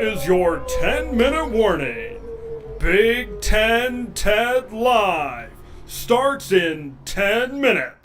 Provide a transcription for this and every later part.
is your 10-minute warning. Big Ten TED Live starts in 10 minutes.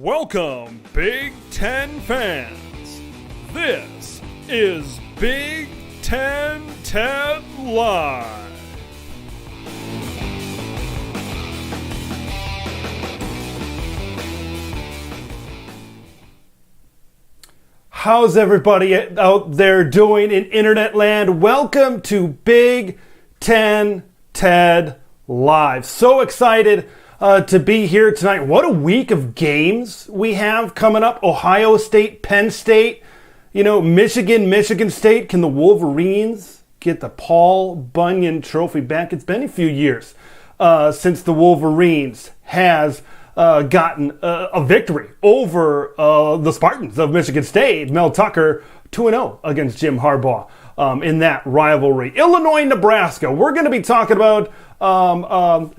Welcome, Big Ten fans. This is Big Ten Ted Live. How's everybody out there doing in internet land? Welcome to Big Ten Ted Live. So excited to be here tonight. What a week of games we have coming up. Ohio State, Penn State, Michigan State. Can the Wolverines get the Paul Bunyan Trophy back? It's been a few years since the Wolverines has gotten a victory over the Spartans of Michigan State. Mel Tucker 2-0 against Jim Harbaugh in that rivalry. Illinois, Nebraska. We're going to be talking about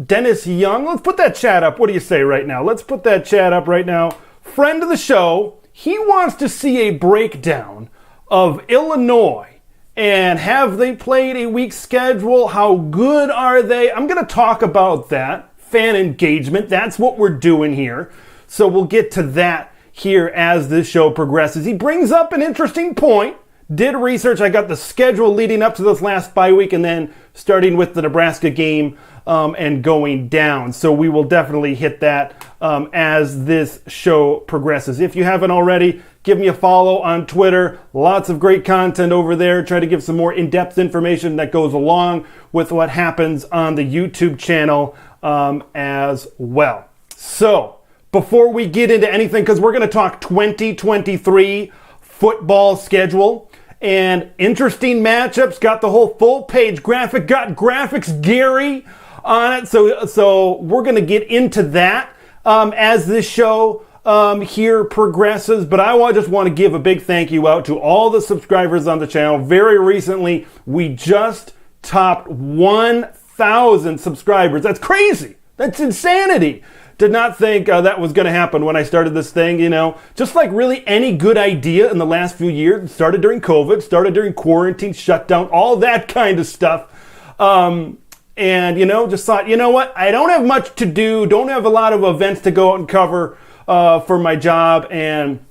Dennis Young. Let's put that chat up. What do you say right now? Let's put that chat up right now. Friend of the show, he wants to see a breakdown of Illinois and have they played a week schedule? How good are they? I'm going to talk about that. Fan engagement, that's what we're doing here. So we'll get to that here as this show progresses. He brings up an interesting point. Did research. I got the schedule leading up to this last bye week and then starting with the Nebraska game and going down. So we will definitely hit that as this show progresses. If you haven't already, give me a follow on Twitter. Lots of great content over there. Try to give some more in-depth information that goes along with what happens on the YouTube channel as well. So before we get into anything, because we're going to talk 2023 football schedule and interesting matchups, got the whole full page graphic, got Graphics Gary on it. So we're going to get into that as this show here progresses. But I just want to give a big thank you out to all the subscribers on the channel. Very recently, we just topped 1,000 subscribers. That's crazy. That's insanity. Did not think that was going to happen when I started this thing, Just like really any good idea in the last few years. It started during COVID, started during quarantine, shutdown, all that kind of stuff. And, just thought, you know what? I don't have much to do, don't have a lot of events to go out and cover for my job, and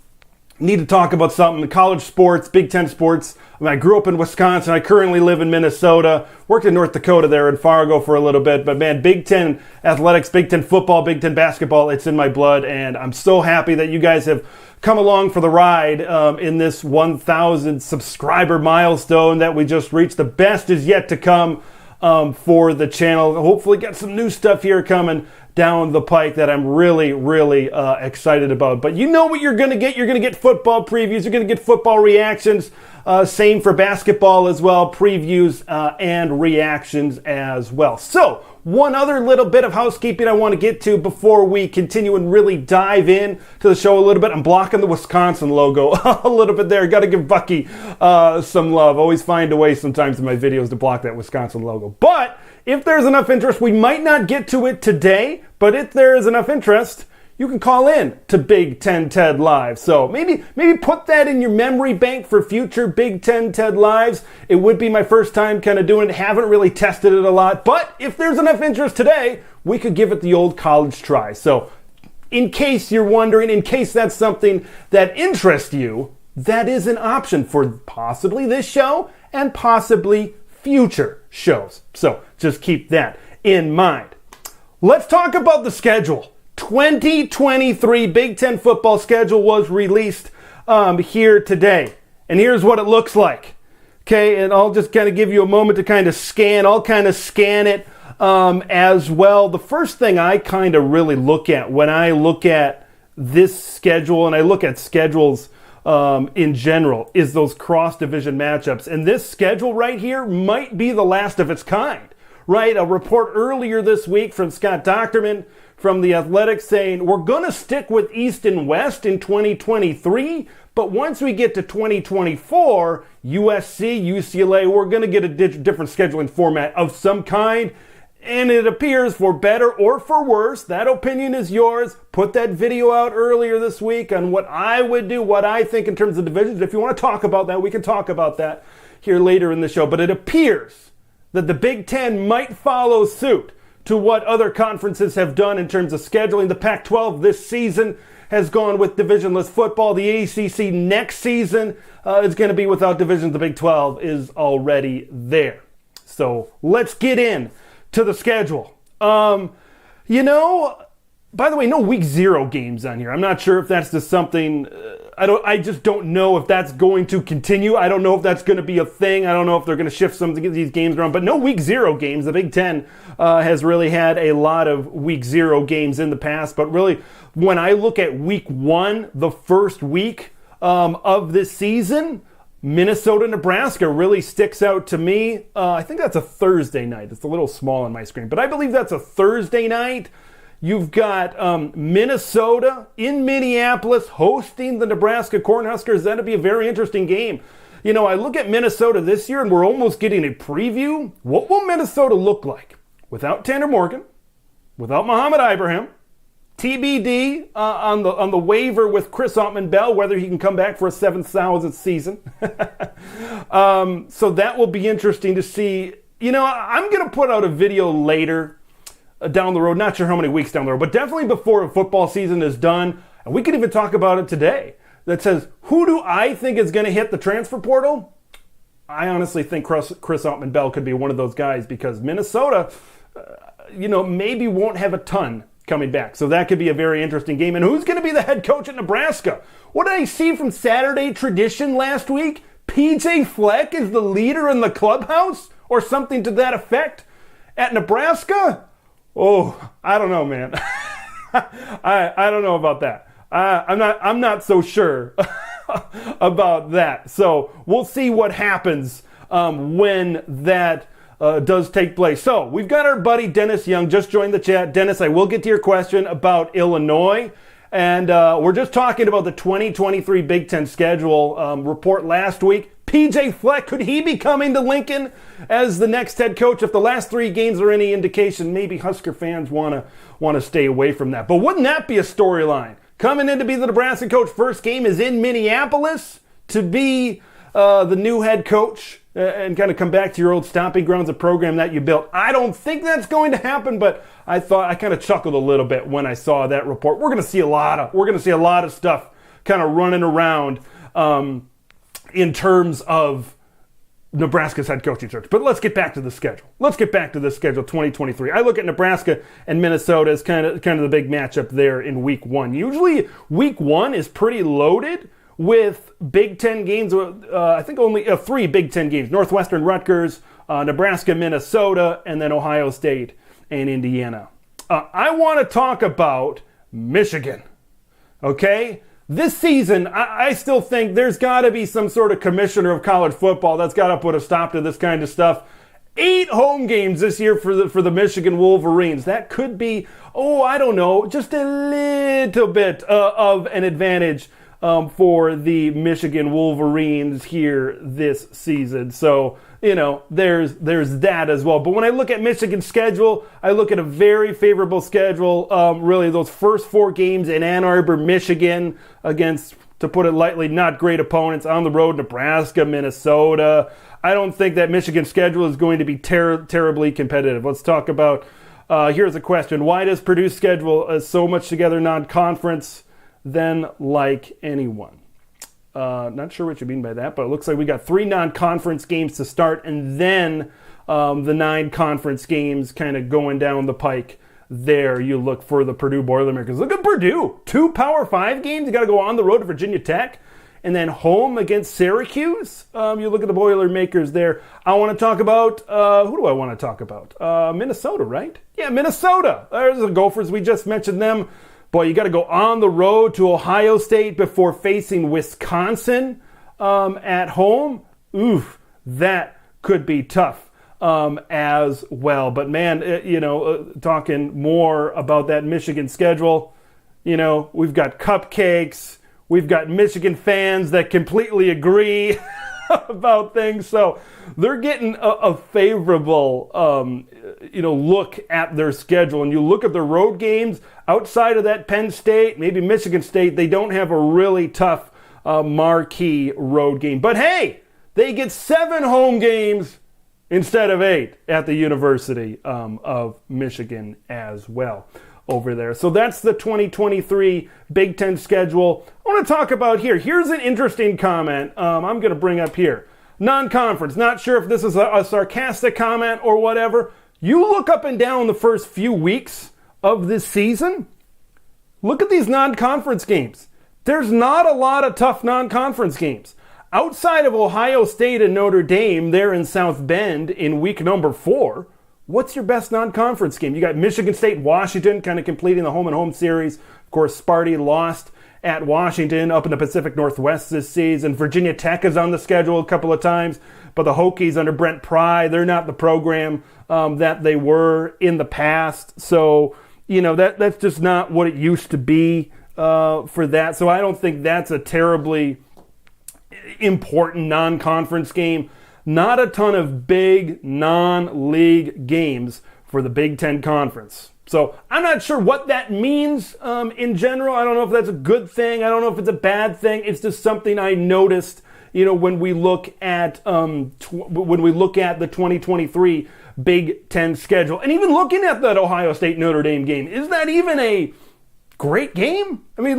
need to talk about something. College sports, Big Ten sports. I grew up in Wisconsin. I currently live in Minnesota. Worked in North Dakota there in Fargo for a little bit. But man, Big Ten athletics, Big Ten football, Big Ten basketball, it's in my blood. And I'm so happy that you guys have come along for the ride in this 1,000 subscriber milestone that we just reached. The best is yet to come for the channel. Hopefully got some new stuff here coming down the pike that I'm really, really excited about. But you know what you're going to get. You're going to get football previews. You're going to get football reactions. Same for basketball as well. Previews and reactions as well. So one other little bit of housekeeping I want to get to before we continue and really dive in to the show a little bit. I'm blocking the Wisconsin logo a little bit there. Got to give Bucky some love. Always find a way sometimes in my videos to block that Wisconsin logo. But if there's enough interest, we might not get to it today, but if there is enough interest, you can call in to Big Ten Ted Live. So maybe put that in your memory bank for future Big Ten Ted Lives. It would be my first time kind of doing it. Haven't really tested it a lot, but if there's enough interest today, we could give it the old college try. So in case you're wondering, in case that's something that interests you, that is an option for possibly this show and possibly future shows. So just keep that in mind. Let's talk about the schedule. 2023 Big Ten football schedule was released here today. And here's what it looks like. Okay, and I'll just kind of give you a moment to kind of scan. I'll kind of scan it as well. The first thing I kind of really look at when I look at this schedule, and I look at schedules in general, is those cross-division matchups. And this schedule right here might be the last of its kind, right? A report earlier this week from Scott Docterman from The Athletic saying, we're going to stick with East and West in 2023, but once we get to 2024, USC, UCLA, we're going to get a different scheduling format of some kind. And it appears, for better or for worse, that opinion is yours. Put that video out earlier this week on what I would do, what I think in terms of divisions. If you want to talk about that, we can talk about that here later in the show. But it appears that the Big Ten might follow suit to what other conferences have done in terms of scheduling. The Pac-12 this season has gone with divisionless football. The ACC next season is going to be without divisions. The Big 12 is already there. So let's get in to the schedule. By the way, no week 0 games on here. I'm not sure if that's just something, I just don't know if that's going to continue. I don't know if that's going to be a thing. I don't know if they're going to shift some of these games around, but no week 0 games. The Big Ten has really had a lot of week 0 games in the past, but really when I look at week 1, the first week of this season, Minnesota, Nebraska really sticks out to me. I think that's a Thursday night. It's a little small on my screen, but I believe that's a Thursday night. You've got Minnesota in Minneapolis hosting the Nebraska Cornhuskers. That'll be a very interesting game. I look at Minnesota this year and we're almost getting a preview. What will Minnesota look like without Tanner Morgan, without Muhammad Ibrahim, TBD on the waiver with Chris Ottman-Bell, whether he can come back for a 7,000th season. So that will be interesting to see. I'm going to put out a video later down the road, not sure how many weeks down the road, but definitely before football season is done, and we could even talk about it today, that says, who do I think is going to hit the transfer portal? I honestly think Chris Ottman-Bell could be one of those guys because Minnesota, maybe won't have a ton coming back. So that could be a very interesting game. And who's going to be the head coach at Nebraska? What did I see from Saturday Tradition last week? PJ Fleck is the leader in the clubhouse or something to that effect at Nebraska? Oh, I don't know, man. I don't know about that. I'm not so sure about that. So we'll see what happens when that does take place. So we've got our buddy Dennis Young just joined the chat. Dennis, I will get to your question about Illinois. And we're just talking about the 2023 Big Ten schedule report last week. PJ Fleck, could he be coming to Lincoln as the next head coach? If the last 3 games are any indication, maybe Husker fans want to stay away from that. But wouldn't that be a storyline? Coming in to be the Nebraska coach, first game is in Minneapolis to be the new head coach and kind of come back to your old stomping grounds, a program that you built. I don't think that's going to happen, but I kind of chuckled a little bit when I saw that report. We're going to see a lot of stuff kind of running around in terms of Nebraska's head coaching search. But let's get back to the schedule. 2023. I look at Nebraska and Minnesota as kind of the big matchup there in week 1. Usually week 1 is pretty loaded with Big Ten games. I think only 3 Big Ten games. Northwestern, Rutgers, Nebraska, Minnesota, and then Ohio State and Indiana. I want to talk about Michigan. Okay? This season, I still think there's got to be some sort of commissioner of college football that's got to put a stop to this kind of stuff. 8 home games this year for the Michigan Wolverines. That could be, just a little bit of an advantage for the Michigan Wolverines here this season. So, there's that as well. But when I look at Michigan's schedule, I look at a very favorable schedule. Really, those first 4 games in Ann Arbor, Michigan, against, to put it lightly, not great opponents. On the road, Nebraska, Minnesota. I don't think that Michigan schedule is going to be terribly competitive. Let's talk about, here's a question. Why does Purdue's schedule so much together non-conference than like anyone? Not sure what you mean by that, but it looks like we got 3 non-conference games to start, and then the 9 conference games kind of going down the pike. There you look for the Purdue Boilermakers. Look at Purdue. 2 Power 5 games. You got to go on the road to Virginia Tech and then home against Syracuse. You look at the Boilermakers there. I want to talk about, who do I want to talk about? Minnesota, right? Yeah, Minnesota. There's the Gophers. We just mentioned them. Boy, you got to go on the road to Ohio State before facing Wisconsin at home. Oof, that could be tough as well. But man, talking more about that Michigan schedule, we've got cupcakes. We've got Michigan fans that completely agree about things. So they're getting a favorable, look at their schedule. And you look at their road games outside of that Penn State, maybe Michigan State, they don't have a really tough marquee road game. But hey, they get 7 home games instead of 8 at the University of Michigan as well. over there. So that's the 2023 Big Ten schedule. I want to talk about here. Here's an interesting comment I'm going to bring up here. Non-conference. Not sure if this is a sarcastic comment or whatever. You look up and down the first few weeks of this season. Look at these non-conference games. There's not a lot of tough non-conference games. Outside of Ohio State and Notre Dame there in South Bend in week number 4, what's your best non-conference game? You got Michigan State, Washington, kind of completing the home-and-home series. Of course, Sparty lost at Washington up in the Pacific Northwest this season. Virginia Tech is on the schedule a couple of times, but the Hokies under Brent Pry, they're not the program that they were in the past. So, that's just not what it used to be for that. So I don't think that's a terribly important non-conference game. Not a ton of big non-league games for the Big Ten Conference. So I'm not sure what that means in general. I don't know if that's a good thing. I don't know if it's a bad thing. It's just something I noticed, when we look at the 2023 Big Ten schedule, and even looking at that Ohio State Notre Dame game. Is that even a great game? I mean,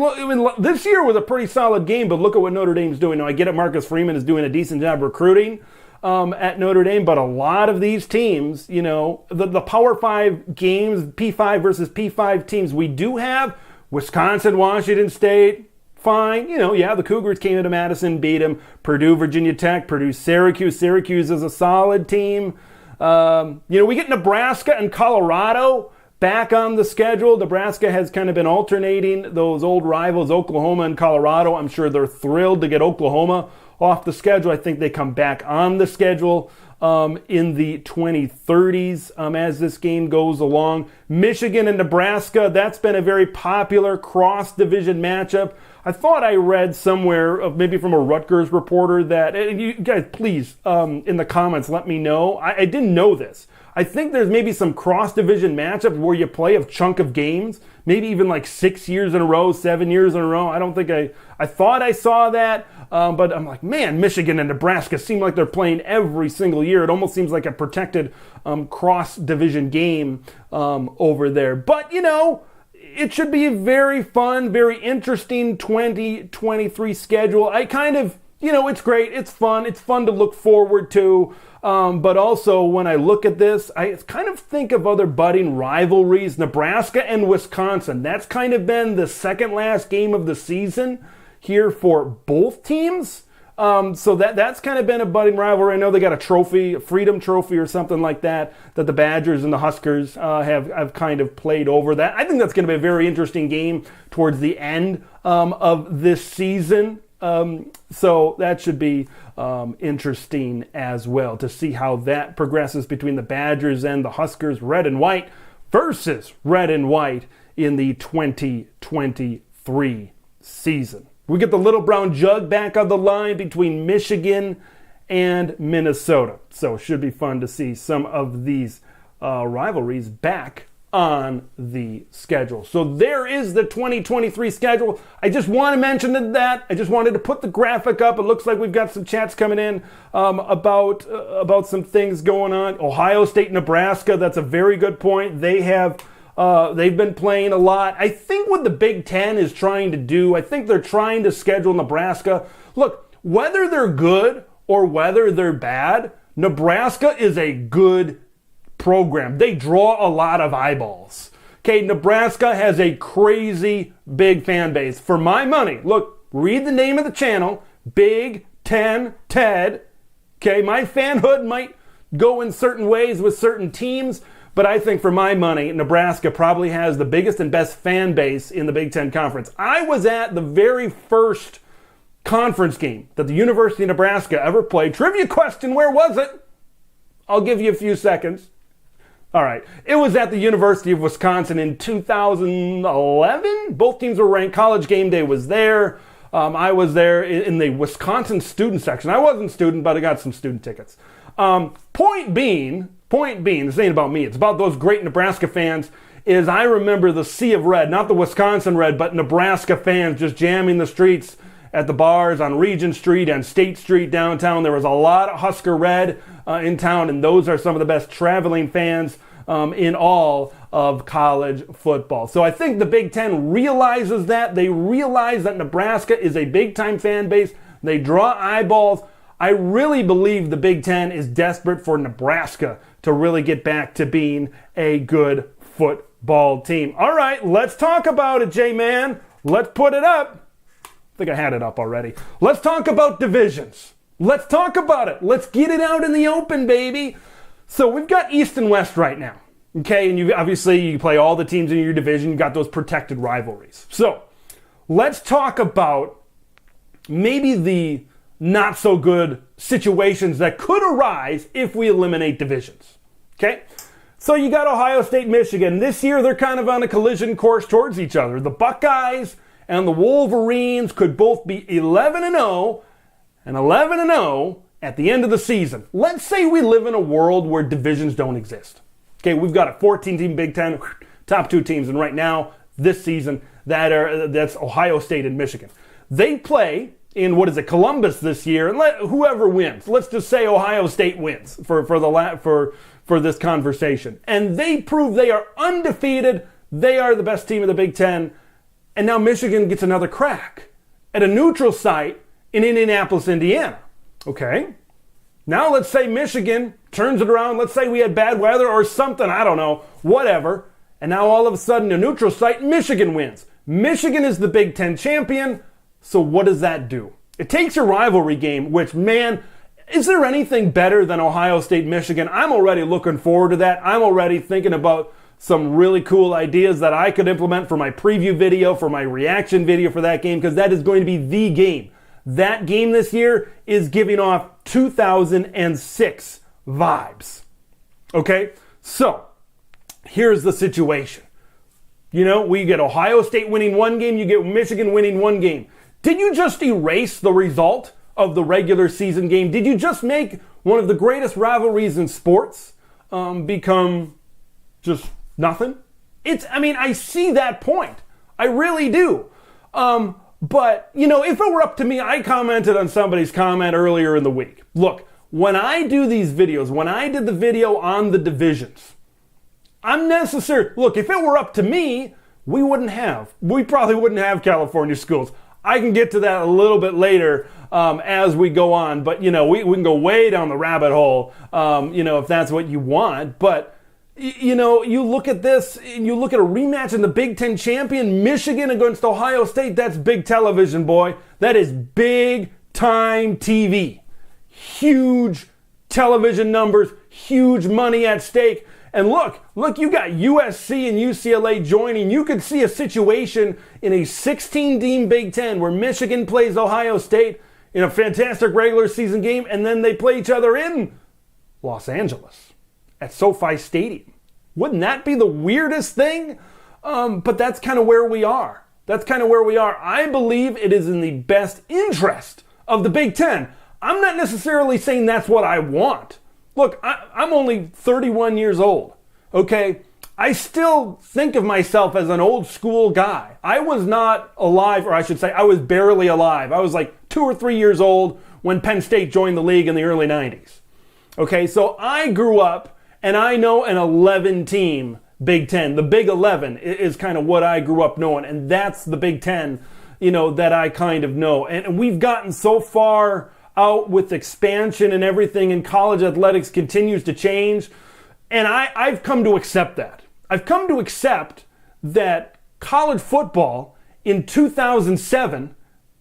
this year was a pretty solid game, but look at what Notre Dame's doing. Now, I get it, Marcus Freeman is doing a decent job recruiting at Notre Dame, but a lot of these teams, the Power 5 games, P5 versus P5 teams, we do have Wisconsin, Washington State, fine. The Cougars came into Madison, beat them. Purdue, Virginia Tech, Purdue, Syracuse. Syracuse is a solid team. We get Nebraska and Colorado back on the schedule. Nebraska has kind of been alternating those old rivals, Oklahoma and Colorado. I'm sure they're thrilled to get Oklahoma off the schedule. I think they come back on the schedule in the 2030s as this game goes along. Michigan and Nebraska, that's been a very popular cross-division matchup. I thought I read somewhere, maybe from a Rutgers reporter, that, and you guys please in the comments let me know. I didn't know this. I think there's maybe some cross-division matchups where you play a chunk of games, maybe even like 6 years in a row, 7 years in a row. I don't think I thought I saw that, but I'm like, man, Michigan and Nebraska seem like they're playing every single year. It almost seems like a protected cross-division game over there. But, it should be a very fun, very interesting 2023 schedule. I kind of, it's great. It's fun. It's fun to look forward to. But also, when I look at this, I kind of think of other budding rivalries. Nebraska and Wisconsin. That's kind of been the second last game of the season here for both teams. So that's kind of been a budding rivalry. I know they got a trophy, a Freedom Trophy or something like that the Badgers and the Huskers have kind of played over that. I think that's going to be a very interesting game towards the end of this season. So that should be interesting as well to see how that progresses between the Badgers and the Huskers, red and white versus red and white in the 2023 season. We get the Little Brown Jug back on the line between Michigan and Minnesota. So it should be fun to see some of these rivalries back on the schedule. So there is the 2023 schedule. I just want to mention that. I just wanted to put the graphic up. It looks like we've got some chats coming in about some things going on. Ohio State, Nebraska, that's a very good point. They've been playing a lot. I think what the Big Ten is trying to do, I think they're trying to schedule Nebraska. Look, whether they're good or whether they're bad, Nebraska is a good program. They draw a lot of eyeballs. Okay, Nebraska has a crazy big fan base. For my money, look, read the name of the channel, Big Ten Ted. Okay, my fanhood might go in certain ways with certain teams, but I think for my money, Nebraska probably has the biggest and best fan base in the Big Ten Conference. I was at the very first conference game that the University of Nebraska ever played. Trivia question, where was it? I'll give you a few seconds. All right. It was at the University of Wisconsin in 2011. Both teams were ranked. College Game Day was there. I was there in the Wisconsin student section. I wasn't a student, but I got some student tickets. Point being, this ain't about me. It's about those great Nebraska fans. Is I remember the sea of red, not the Wisconsin red, but Nebraska fans just jamming the streets at the bars on Regent Street and State Street downtown. There was a lot of Husker red in town, and those are some of the best traveling fans in all of college football. So I think the Big Ten realizes that. They realize that Nebraska is a big-time fan base. They draw eyeballs. I really believe the Big Ten is desperate for Nebraska to really get back to being a good football team. All right, let's talk about it, J-Man. Let's put it up. I think I had it up already. Let's talk about divisions. Let's talk about it. Let's get it out in the open, baby. So we've got East and West right now. Okay, and you play all the teams in your division. You've got those protected rivalries. So let's talk about maybe the not so good situations that could arise if we eliminate divisions. Okay? So you got Ohio State, Michigan. This year they're kind of on a collision course towards each other. The Buckeyes and the Wolverines could both be 11-0 and 11-0 at the end of the season. Let's say we live in a world where divisions don't exist. Okay, we've got a 14-team Big Ten, top two teams, and right now, this season, that's Ohio State and Michigan. They play in Columbus this year, and whoever wins. Let's just say Ohio State wins for this conversation, and they prove they are undefeated. They are the best team of the Big Ten, and now Michigan gets another crack at a neutral site in Indianapolis, Indiana. Okay, now let's say Michigan turns it around. Let's say we had bad weather or something. I don't know, whatever. And now all of a sudden, a neutral site, Michigan wins. Michigan is the Big Ten champion. So what does that do? It takes your rivalry game, which, man, is there anything better than Ohio State, Michigan? I'm already looking forward to that. I'm already thinking about some really cool ideas that I could implement for my preview video, for my reaction video for that game, because that is going to be the game. That game this year is giving off 2006 vibes. Okay? So, here's the situation. We get Ohio State winning one game, you get Michigan winning one game. Did you just erase the result of the regular season game? Did you just make one of the greatest rivalries in sports become just nothing? I see that point. I really do. But, if it were up to me, I commented on somebody's comment earlier in the week. Look, when I do these videos, when I did the video on the divisions, look, if it were up to me, we probably wouldn't have California schools. I can get to that a little bit later as we go on, but we can go way down the rabbit hole, if that's what you want. But you look at this, and you look at a rematch in the Big Ten champion, Michigan against Ohio State. That's big television, boy. That is big time TV. Huge television numbers, huge money at stake. And look, you got USC and UCLA joining. You could see a situation in a 16-team Big Ten where Michigan plays Ohio State in a fantastic regular season game, and then they play each other in Los Angeles at SoFi Stadium. Wouldn't that be the weirdest thing? But that's kind of where we are. I believe it is in the best interest of the Big Ten. I'm not necessarily saying that's what I want. Look, I'm only 31 years old, okay? I still think of myself as an old school guy. I was not alive, or I should say I was barely alive. I was like 2 or 3 years old when Penn State joined the league in the early 90s. Okay, so I grew up, and I know an 11-team Big Ten. The Big 11 is kind of what I grew up knowing, and that's the Big Ten, that I kind of know. And we've gotten so far out with expansion and everything, and college athletics continues to change. And I've come to accept that. I've come to accept that college football in 2007,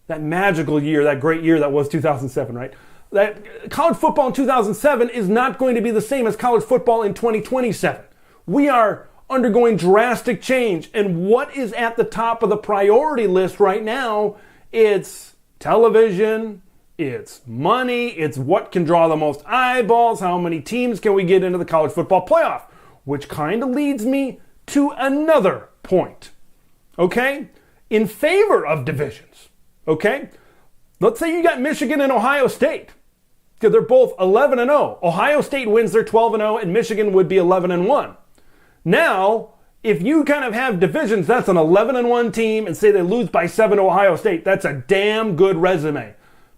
that magical year, that great year that was 2007, right? That college football in 2007 is not going to be the same as college football in 2027. We are undergoing drastic change. And what is at the top of the priority list right now? It's television, it's money, it's what can draw the most eyeballs, how many teams can we get into the college football playoff, which kind of leads me to another point, okay? In favor of divisions, okay? Let's say you got Michigan and Ohio State, because they're both 11-0. Ohio State wins their 12-0, and Michigan would be 11-1. Now, if you kind of have divisions, that's an 11-1 team, and say they lose by 7 to Ohio State, that's a damn good resume.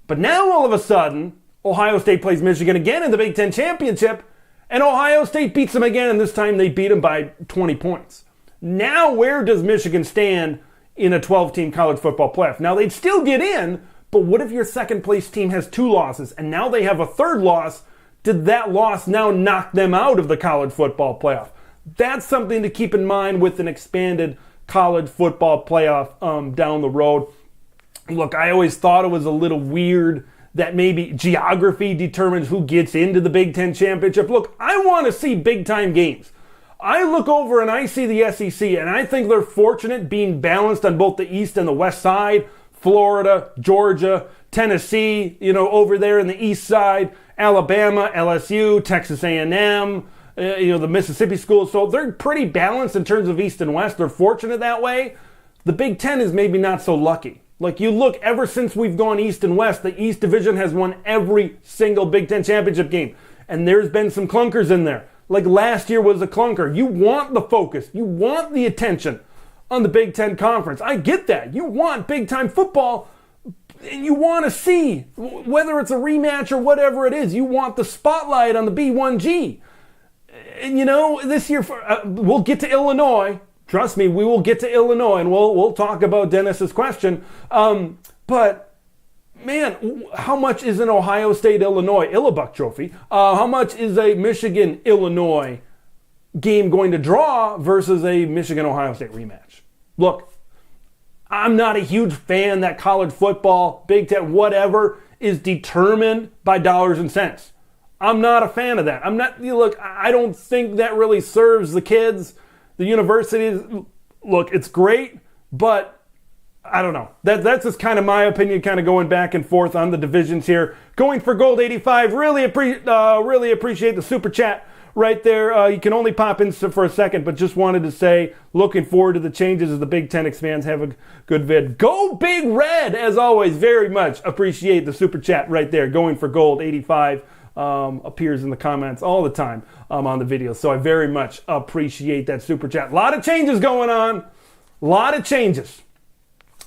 But now all of a sudden, Ohio State plays Michigan again in the Big Ten championship, And Ohio State beats them again, and this time they beat them by 20 points. Now where does Michigan stand in a 12-team college football playoff? Now they'd still get in, but what if your second place team has 2 losses and now they have a third loss? Did that loss now knock them out of the college football playoff? That's something to keep in mind with an expanded college football playoff down the road. Look, I always thought it was a little weird that maybe geography determines who gets into the Big Ten championship. Look, I want to see big-time games. I look over and I see the SEC, and I think they're fortunate being balanced on both the east and the west side. Florida, Georgia, Tennessee, over there in the east side, Alabama, LSU, Texas A&M, the Mississippi schools. So they're pretty balanced in terms of east and west. They're fortunate that way. The Big Ten is maybe not so lucky. Like you look, ever since we've gone east and west, the East Division has won every single Big Ten championship game. And there's been some clunkers in there. Like last year was a clunker. You want the focus. You want the attention on the Big Ten Conference. I get that. You want big-time football, and you want to see, whether it's a rematch or whatever it is, you want the spotlight on the B1G. And this year, we'll get to Illinois. Trust me, we will get to Illinois, and we'll talk about Dennis's question. But, man, how much is an Ohio State-Illinois Illabuck Trophy? How much is a Michigan-Illinois game going to draw versus a Michigan-Ohio State rematch? Look, I'm not a huge fan that college football, Big Ten, whatever, is determined by dollars and cents. I'm not a fan of that. I don't think that really serves the kids, the universities. Look, it's great, but I don't know. That's just kind of my opinion, kind of going back and forth on the divisions here. Going for Gold 85, really appreciate the super chat right there. You can only pop in for a second, but just wanted to say, looking forward to the changes as the Big Ten expands. Have a good vid. Go Big Red, as always. Very much appreciate the super chat right there. Going for Gold 85 appears in the comments all the time on the video. So I very much appreciate that super chat. A lot of changes going on. A lot of changes.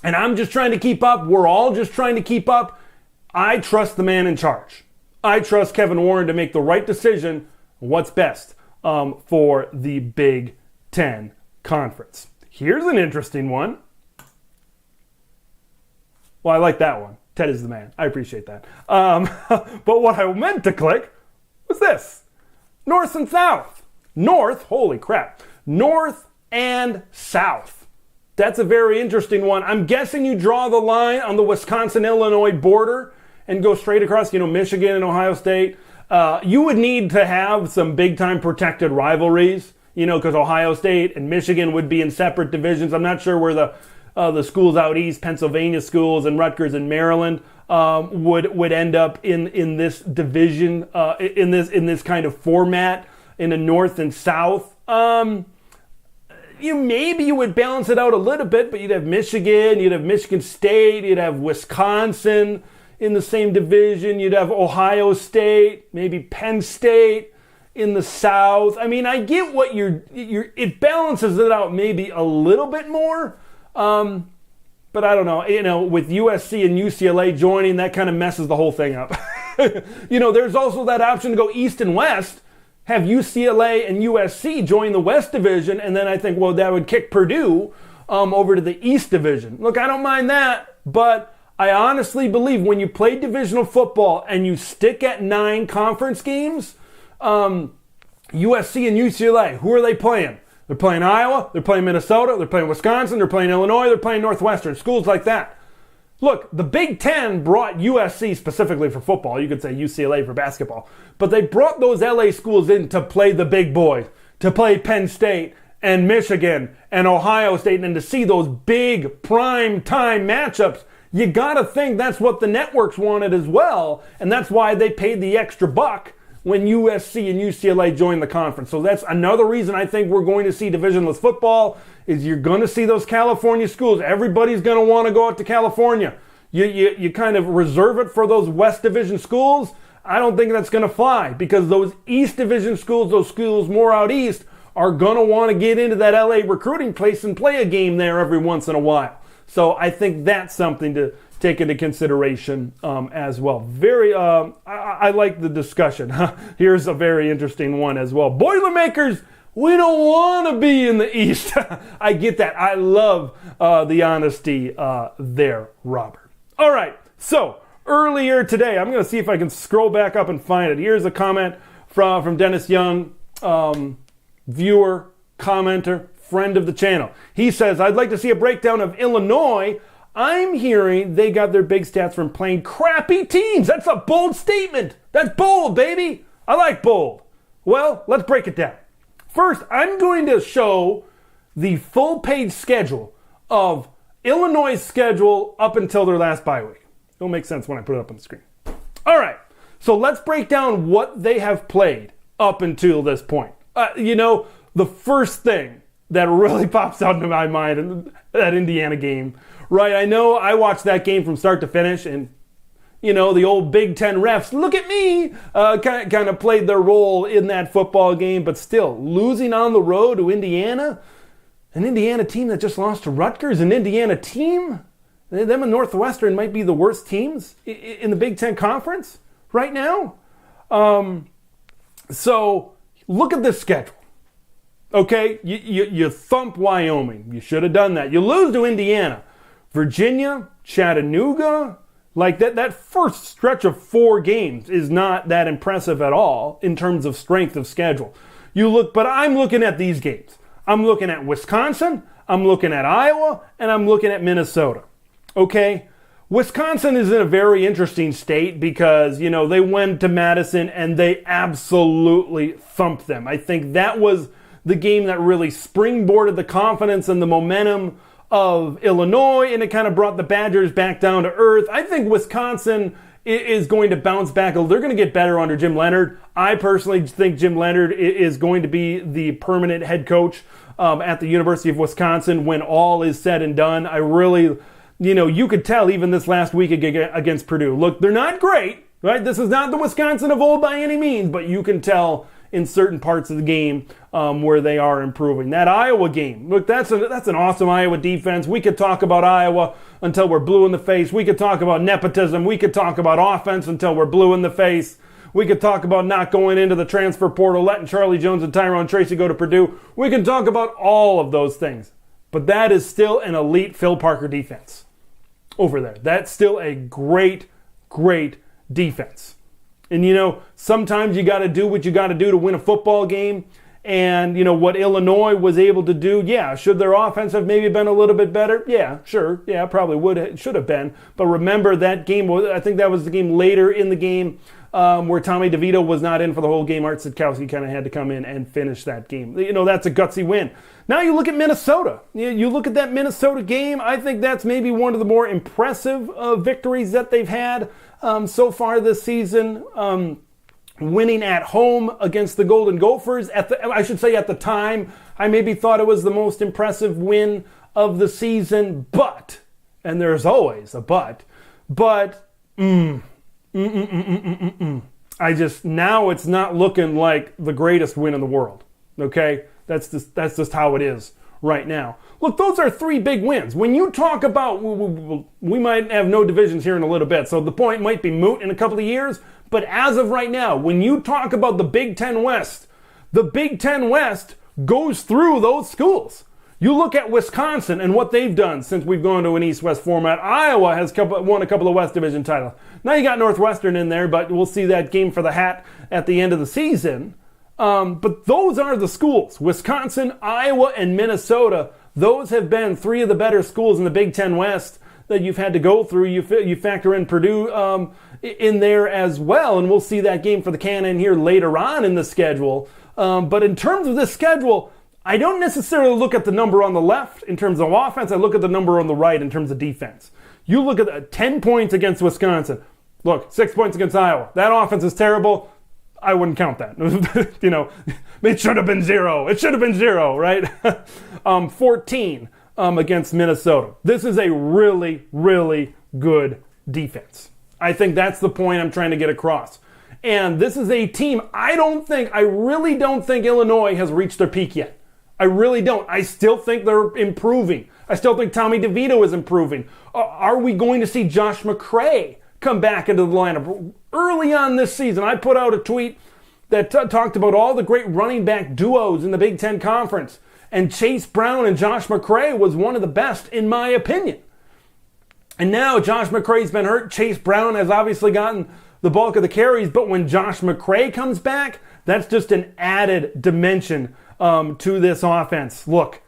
And I'm just trying to keep up. We're all just trying to keep up. I trust the man in charge. I trust Kevin Warren to make the right decision. What's best for the Big Ten Conference. Here's an interesting one. Well, I like that one. Ted is the man. I appreciate that. But what I meant to click was this. North and South. North, holy crap. North and South. That's a very interesting one. I'm guessing you draw the line on the Wisconsin-Illinois border and go straight across, Michigan and Ohio State. You would need to have some big-time protected rivalries, because Ohio State and Michigan would be in separate divisions. I'm not sure where the schools out east, Pennsylvania schools and Rutgers and Maryland, would end up in this division, in this kind of format, in the North and South. Maybe you would balance it out a little bit, but you'd have Michigan, you'd have Michigan State, you'd have Wisconsin in the same division. You'd have Ohio State, maybe Penn State in the South. I mean, I get what it balances it out maybe a little bit more. But I don't know, with USC and UCLA joining, that kind of messes the whole thing up. There's also that option to go east and west, have UCLA and USC join the West Division, and then I think, well, that would kick Purdue over to the East Division. Look, I don't mind that, but I honestly believe when you play divisional football and you stick at 9 conference games, USC and UCLA, who are they playing? They're playing Iowa, they're playing Minnesota, they're playing Wisconsin, they're playing Illinois, they're playing Northwestern, schools like that. Look, the Big Ten brought USC specifically for football. You could say UCLA for basketball. But they brought those LA schools in to play the big boys, to play Penn State and Michigan and Ohio State, and to see those big prime time matchups. You got to think that's what the networks wanted as well, and that's why they paid the extra buck when USC and UCLA joined the conference. So that's another reason I think we're going to see divisionless football, is you're going to see those California schools. Everybody's going to want to go out to California. You kind of reserve it for those West Division schools. I don't think that's going to fly, because those East Division schools, those schools more out east, are going to want to get into that LA recruiting place and play a game there every once in a while. So I think that's something to take into consideration as well. Very, I like the discussion. Here's a very interesting one as well. Boilermakers, we don't want to be in the East. I get that. I love the honesty there, Robert. All right, so earlier today, I'm going to see if I can scroll back up and find it. Here's a comment from Dennis Young, viewer, commenter, friend of the channel. He says, I'd like to see a breakdown of Illinois. I'm hearing they got their big stats from playing crappy teams. That's a bold statement. That's bold, baby. I like bold. Well, let's break it down. First, I'm going to show the full page schedule of Illinois' schedule up until their last bye week. It'll make sense when I put it up on the screen. All right, so let's break down what they have played up until this point. The first thing that really pops out into my mind, that Indiana game, right? I know I watched that game from start to finish, and the old Big Ten refs, look at me, kind of played their role in that football game, but still, losing on the road to Indiana, an Indiana team that just lost to Rutgers, an Indiana team, them and Northwestern might be the worst teams in the Big Ten Conference right now. So, look at this schedule. Okay, you thump Wyoming. You should have done that. You lose to Indiana. Virginia, Chattanooga, like that first stretch of 4 games is not that impressive at all in terms of strength of schedule. But I'm looking at these games. I'm looking at Wisconsin, I'm looking at Iowa, and I'm looking at Minnesota. Okay? Wisconsin is in a very interesting state because, they went to Madison and they absolutely thumped them. I think that was the game that really springboarded the confidence and the momentum of Illinois, and it kind of brought the Badgers back down to earth. I think Wisconsin is going to bounce back. They're going to get better under Jim Leonhard. I personally think Jim Leonhard is going to be the permanent head coach at the University of Wisconsin when all is said and done. I really, you could tell even this last week against Purdue. Look, they're not great, right? This is not the Wisconsin of old by any means, but you can tell in certain parts of the game where they are improving. That Iowa game, look, that's an awesome Iowa defense. We could talk about Iowa until we're blue in the face. We could talk about nepotism. We could talk about offense until we're blue in the face. We could talk about not going into the transfer portal, letting Charlie Jones and Tyrone Tracy go to Purdue. We can talk about all of those things. But that is still an elite Phil Parker defense over there. That's still a great, great defense. And, sometimes you got to do what you got to do to win a football game. And, what Illinois was able to do, yeah, should their offense have maybe been a little bit better? Yeah, sure. Yeah, probably should have been. But remember that game, I think that was the game later in the game where Tommy DeVito was not in for the whole game. Art Sitkowski kind of had to come in and finish that game. That's a gutsy win. Now you look at Minnesota. You look at that Minnesota game, I think that's maybe one of the more impressive victories that they've had so far this season. Winning at home against the Golden Gophers. At the time, I maybe thought it was the most impressive win of the season, but, and there's always a but now it's not looking like the greatest win in the world. Okay? That's just how it is right now. Look, those are 3 big wins. When you talk about, we might have no divisions here in a little bit, so the point might be moot in a couple of years, but as of right now, when you talk about the Big Ten West, the Big Ten West goes through those schools. You look at Wisconsin and what they've done since we've gone to an East-West format. Iowa has won a couple of West Division titles. Now you got Northwestern in there, but we'll see that game for the hat at the end of the season. But those are the schools. Wisconsin, Iowa, and Minnesota. Those have been 3 of the better schools in the Big Ten West that you've had to go through. You factor in Purdue in there as well, and we'll see that game for the Cannon here later on in the schedule. But in terms of this schedule, I don't necessarily look at the number on the left in terms of offense. I look at the number on the right in terms of defense. You look at 10 points against Wisconsin. Look, 6 points against Iowa. That offense is terrible. I wouldn't count that. It should have been 0. It should have been 0, right? 14 against Minnesota. This is a really, really good defense. I think that's the point I'm trying to get across. And this is a team, I really don't think Illinois has reached their peak yet. I really don't. I still think they're improving. I still think Tommy DeVito is improving. Are we going to see Josh McCray come back into the lineup? Early on this season, I put out a tweet that talked about all the great running back duos in the Big Ten Conference. And Chase Brown and Josh McCray was one of the best, in my opinion. And now Josh McCray's been hurt. Chase Brown has obviously gotten the bulk of the carries. But when Josh McCray comes back, that's just an added dimension to this offense. Look,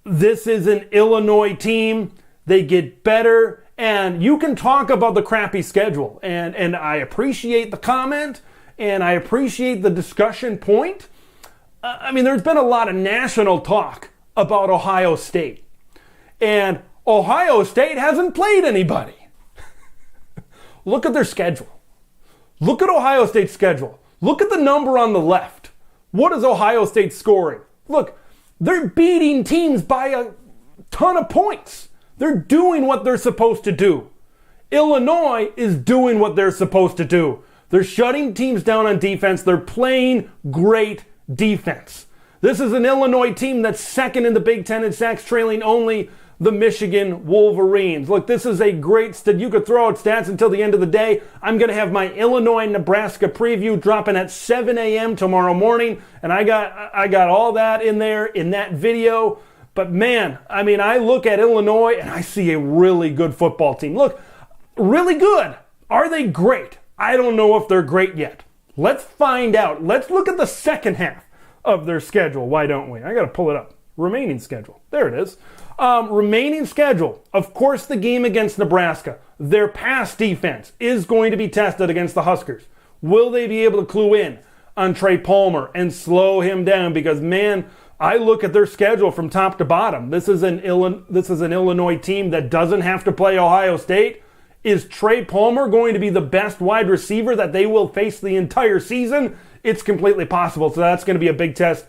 this is an Illinois team. They get better. And you can talk about the crappy schedule. And I appreciate the comment. And I appreciate the discussion point. I mean, there's been a lot of national talk about Ohio State. And Ohio State hasn't played anybody. Look at their schedule. Look at Ohio State's schedule. Look at the number on the left. What is Ohio State scoring? Look, they're beating teams by a ton of points. They're doing what they're supposed to do. Illinois is doing what they're supposed to do. They're shutting teams down on defense. They're playing great defense. This is an Illinois team that's second in the Big Ten in sacks, trailing only the Michigan Wolverines. Look, this is a great you could throw out stats until the end of the day. I'm going to have my Illinois-Nebraska preview dropping at 7 a.m. tomorrow morning, and I got all that in there in that video. But man, I mean, I look at Illinois and I see a really good football team. Look, really good. Are they great? I don't know if they're great yet. Let's find out. Let's look at the second half of their schedule. Why don't we? I got to pull it up. Remaining schedule. There it is. Remaining schedule. Of course, the game against Nebraska. Their pass defense is going to be tested against the Huskers. Will they be able to clue in on Trey Palmer and slow him down? Because, man, I look at their schedule from top to bottom. This is an Illinois team that doesn't have to play Ohio State. Is Trey Palmer going to be the best wide receiver that they will face the entire season? It's completely possible. So that's going to be a big test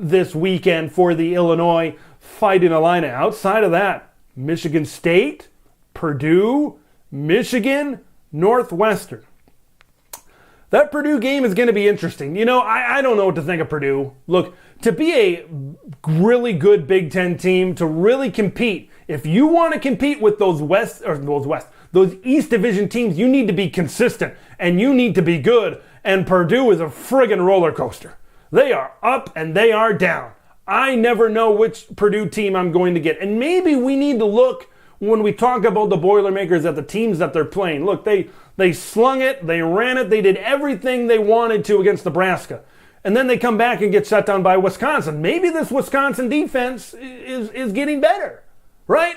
this weekend for the Illinois Fighting Illini. Outside of that, Michigan State, Purdue, Michigan, Northwestern. That Purdue game is going to be interesting. You know, I don't know what to think of Purdue. Look, to be a really good Big Ten team, to really compete, if you want to compete with those East Division teams, you need to be consistent and you need to be good. And Purdue is a friggin' roller coaster. They are up and they are down. I never know which Purdue team I'm going to get. And maybe we need to look when we talk about the Boilermakers at the teams that they're playing. Look, they slung it, they ran it, they did everything they wanted to against Nebraska. And then they come back and get shut down by Wisconsin. Maybe this Wisconsin defense is getting better. Right?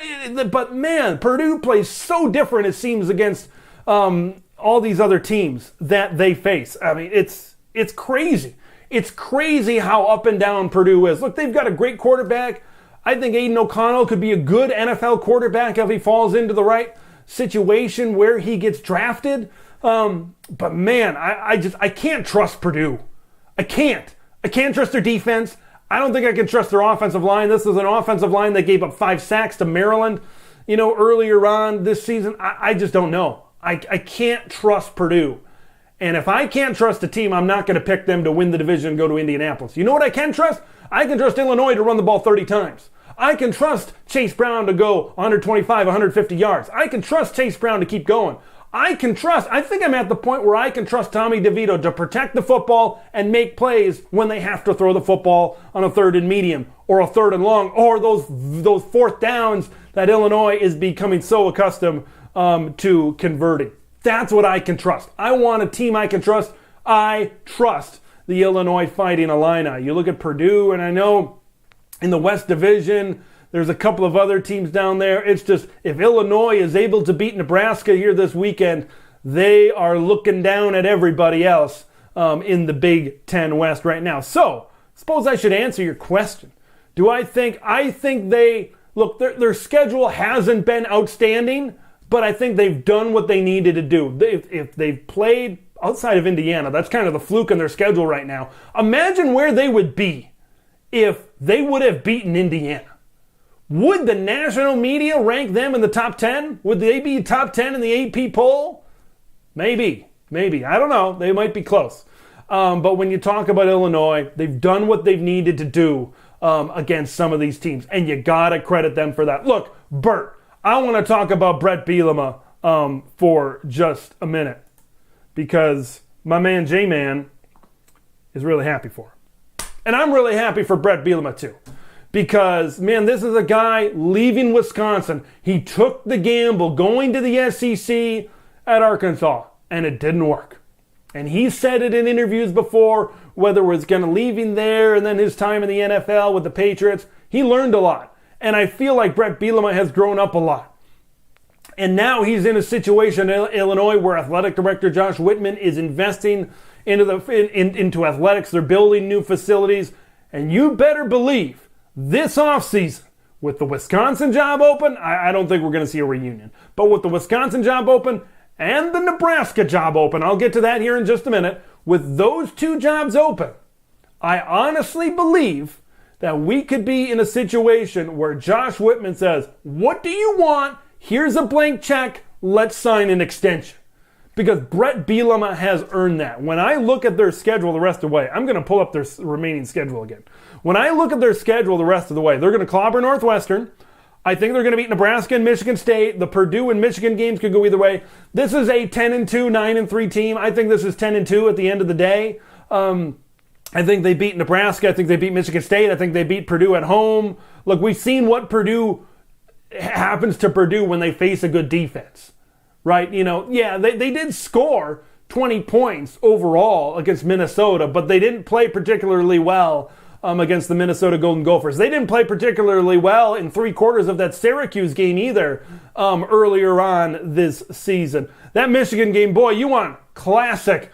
But man, Purdue plays so different, it seems, against all these other teams that they face. I mean, it's crazy. It's crazy how up and down Purdue is. Look, they've got a great quarterback. I think Aiden O'Connell could be a good NFL quarterback if he falls into the right situation where he gets drafted. But man, I can't trust Purdue. I can't trust their defense. I don't think I can trust their offensive line. This is an offensive line that gave up 5 sacks to Maryland, earlier on this season. I just don't know. I can't trust Purdue. And if I can't trust a team, I'm not going to pick them to win the division and go to Indianapolis. You know what I can trust? I can trust Illinois to run the ball 30 times. I can trust Chase Brown to go 125, 150 yards. I can trust Chase Brown to keep going. I think I'm at the point where I can trust Tommy DeVito to protect the football and make plays when they have to throw the football on a 3rd and medium or a 3rd and long or those 4th downs that Illinois is becoming so accustomed to converting. That's what I can trust. I want a team I can trust. I trust the Illinois Fighting Illini. You look at Purdue, and I know in the West Division, there's a couple of other teams down there. It's just, if Illinois is able to beat Nebraska here this weekend, they are looking down at everybody else in the Big Ten West right now. So, suppose I should answer your question. I think their schedule hasn't been outstanding, but I think they've done what they needed to do. If they've played outside of Indiana, that's kind of the fluke in their schedule right now. Imagine where they would be if they would have beaten Indiana. Would the national media rank them in the top 10? Would they be top 10 in the AP poll? Maybe. I don't know. They might be close. But when you talk about Illinois, they've done what they've needed to do against some of these teams, and you got to credit them for that. Look, Bert, I want to talk about Brett Bielema for just a minute because my man J-Man is really happy for him. And I'm really happy for Brett Bielema too. Because, man, this is a guy leaving Wisconsin. He took the gamble going to the SEC at Arkansas, and it didn't work. And he said it in interviews before, whether it was going to leaving there and then his time in the NFL with the Patriots. He learned a lot. And I feel like Brett Bielema has grown up a lot. And now he's in a situation in Illinois where athletic director Josh Whitman is investing into athletics. They're building new facilities. And you better believe this offseason, with the Wisconsin job open, I don't think we're going to see a reunion. But with the Wisconsin job open and the Nebraska job open, I'll get to that here in just a minute, with those two jobs open, I honestly believe that we could be in a situation where Josh Whitman says, what do you want? Here's a blank check. Let's sign an extension. Because Brett Bielema has earned that. When I look at their schedule the rest of the way, I'm going to pull up their remaining schedule again. When I look at their schedule the rest of the way, they're going to clobber Northwestern. I think they're going to beat Nebraska and Michigan State. The Purdue and Michigan games could go either way. This is a 10-2, 9-3 team. I think this is 10-2 at the end of the day. I think they beat Nebraska. I think they beat Michigan State. I think they beat Purdue at home. Look, we've seen what Purdue happens to Purdue when they face a good defense. Right? You know, yeah, they did score 20 points overall against Minnesota, but they didn't play particularly well against the Minnesota Golden Gophers. They didn't play particularly well in 3/4 of that Syracuse game either earlier on this season. That Michigan game, boy, you want classic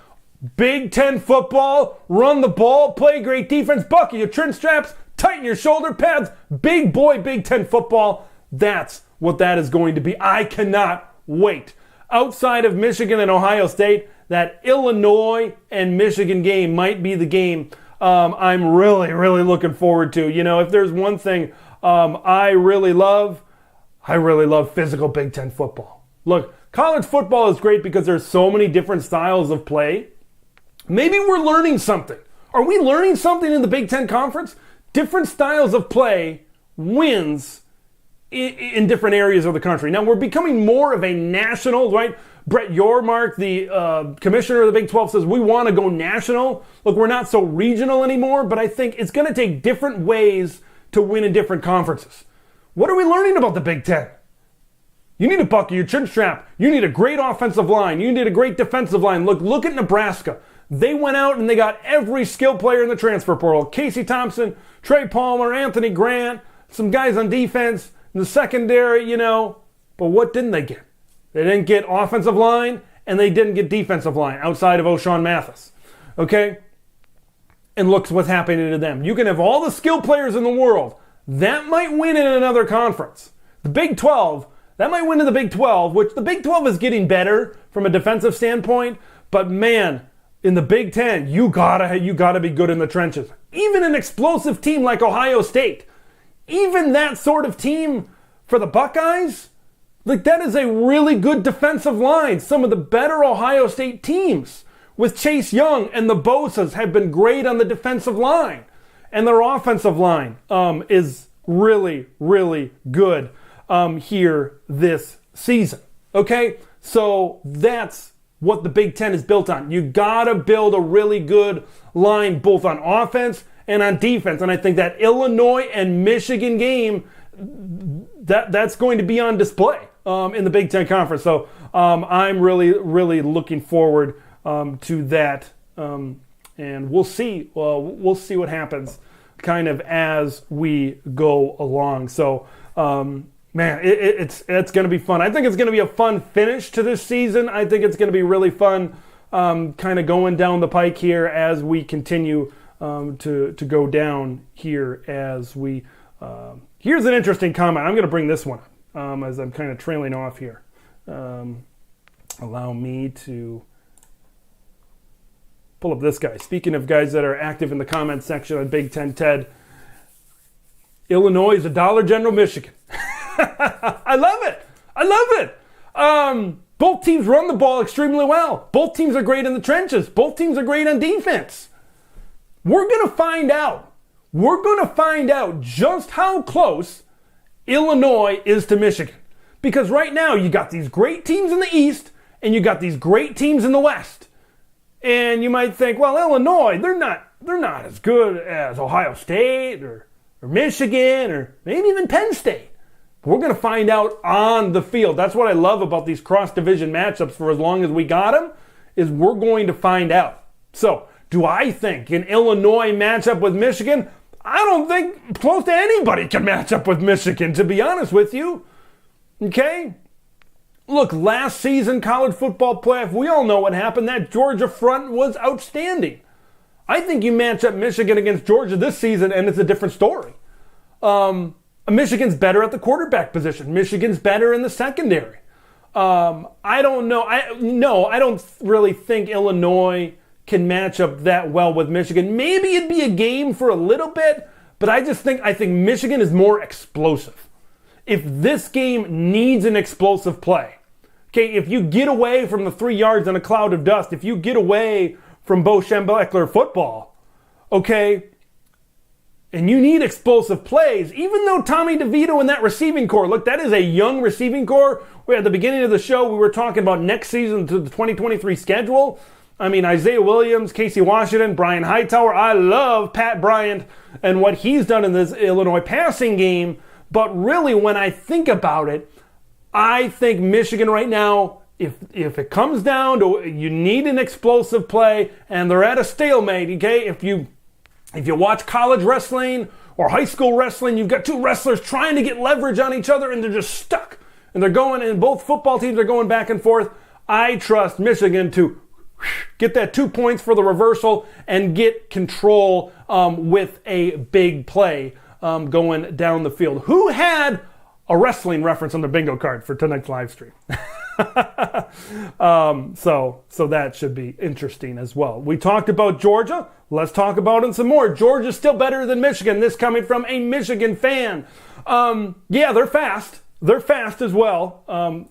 Big Ten football, run the ball, play great defense, buckle your chin straps, tighten your shoulder pads, big boy Big Ten football. That's what that is going to be. I cannot wait. Outside of Michigan and Ohio State, that Illinois and Michigan game might be the game I'm really, really looking forward to. You know, if there's one thing I really love physical Big Ten football. Look, college football is great because there's so many different styles of play. Maybe we're learning something. Are we learning something in the Big Ten Conference? Different styles of play wins in different areas of the country. Now, we're becoming more of a national, right? Brett Yormark, the commissioner of the Big 12, says we want to go national. Look, we're not so regional anymore, but I think it's going to take different ways to win in different conferences. What are we learning about the Big Ten? You need to buckle your chin strap. You need a great offensive line. You need a great defensive line. Look at Nebraska. They went out and they got every skill player in the transfer portal. Casey Thompson, Trey Palmer, Anthony Grant, some guys on defense, in the secondary, you know. But what didn't they get? They didn't get offensive line and they didn't get defensive line outside of O'Shawn Mathis. Okay? And look what's happening to them. You can have all the skill players in the world. That might win in another conference. The Big 12, that might win in the Big 12, which the Big 12 is getting better from a defensive standpoint. But man, in the Big 10, you gotta be good in the trenches. Even an explosive team like Ohio State, even that sort of team for the Buckeyes, like that is a really good defensive line. Some of the better Ohio State teams with Chase Young and the Bosa's have been great on the defensive line. And their offensive line is really, really good here this season. Okay? So that's what the Big Ten is built on. You gotta build a really good line both on offense and on defense. And I think that Illinois and Michigan game, that's going to be on display in the Big Ten Conference. So I'm really, really looking forward to that. And we'll see what happens kind of as we go along. So, man, it's going to be fun. I think it's going to be a fun finish to this season. I think it's going to be really fun kind of going down the pike here as we continue to go down here as we... here's an interesting comment. I'm going to bring this one up as I'm kind of trailing off here. Allow me to pull up this guy. Speaking of guys that are active in the comment section on Big Ten Ted, Illinois is a Dollar General Michigan. I love it. I love it. Both teams run the ball extremely well. Both teams are great in the trenches. Both teams are great on defense. We're going to find out we're going to find out just how close Illinois is to Michigan. Because right now you got these great teams in the East and you got these great teams in the West. And you might think, well, Illinois, they're not as good as Ohio State or Michigan or maybe even Penn State. We're going to find out on the field. That's what I love about these cross-division matchups for as long as we got them, is we're going to find out. So, do I think an Illinois matchup with Michigan? I don't think close to anybody can match up with Michigan, to be honest with you. Okay? Look, last season, college football playoff, we all know what happened. That Georgia front was outstanding. I think you match up Michigan against Georgia this season, and it's a different story. Michigan's better at the quarterback position. Michigan's better in the secondary. I don't know. I don't really think Illinois can match up that well with Michigan. Maybe it'd be a game for a little bit, but I think Michigan is more explosive. If this game needs an explosive play, okay, if you get away from the 3 yards in a cloud of dust, if you get away from Bo Schembechler football, okay, and you need explosive plays, even though Tommy DeVito and that receiving core, look, that is a young receiving core. At the beginning of the show, we were talking about next season to the 2023 schedule. I mean, Isaiah Williams, Casey Washington, Brian Hightower. I love Pat Bryant and what he's done in this Illinois passing game. But really, when I think about it, I think Michigan right now, if it comes down to you need an explosive play and they're at a stalemate, okay? If you watch college wrestling or high school wrestling, you've got two wrestlers trying to get leverage on each other and they're just stuck. And they're going, and both football teams are going back and forth. I trust Michigan to get that 2 points for the reversal and get control with a big play going down the field. Who had a wrestling reference on the bingo card for tonight's live stream? So that should be interesting as well. We talked about Georgia. Let's talk about it some more. Georgia's still better than Michigan. This coming from a Michigan fan. Yeah, they're fast. They're fast as well.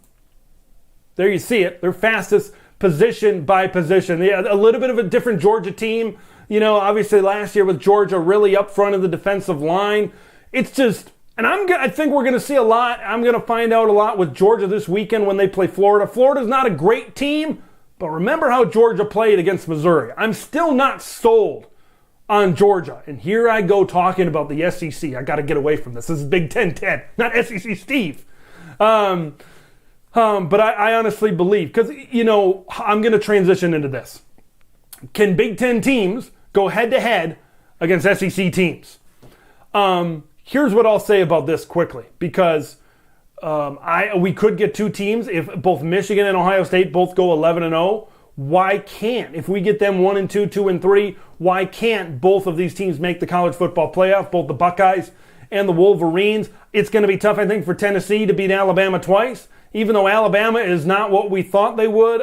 There you see it. They're fastest position by position. Yeah, a little bit of a different Georgia team. You know, obviously last year with Georgia really up front of the defensive line. It's just, and I think we're going to see a lot. I'm going to find out a lot with Georgia this weekend when they play Florida. Florida's not a great team, but remember how Georgia played against Missouri. I'm still not sold on Georgia. And here I go talking about the SEC. I got to get away from this. This is Big Ten Ted, not SEC Steve. But I honestly believe, because, you know, I'm going to transition into this. Can Big Ten teams go head-to-head against SEC teams? Here's what I'll say about this quickly, because we could get two teams. If both Michigan and Ohio State both go 11-0, why can't? If we get them 1-2, 2-3, why can't both of these teams make the college football playoff, both the Buckeyes and the Wolverines? It's going to be tough, I think, for Tennessee to beat Alabama twice, even though Alabama is not what we thought they would,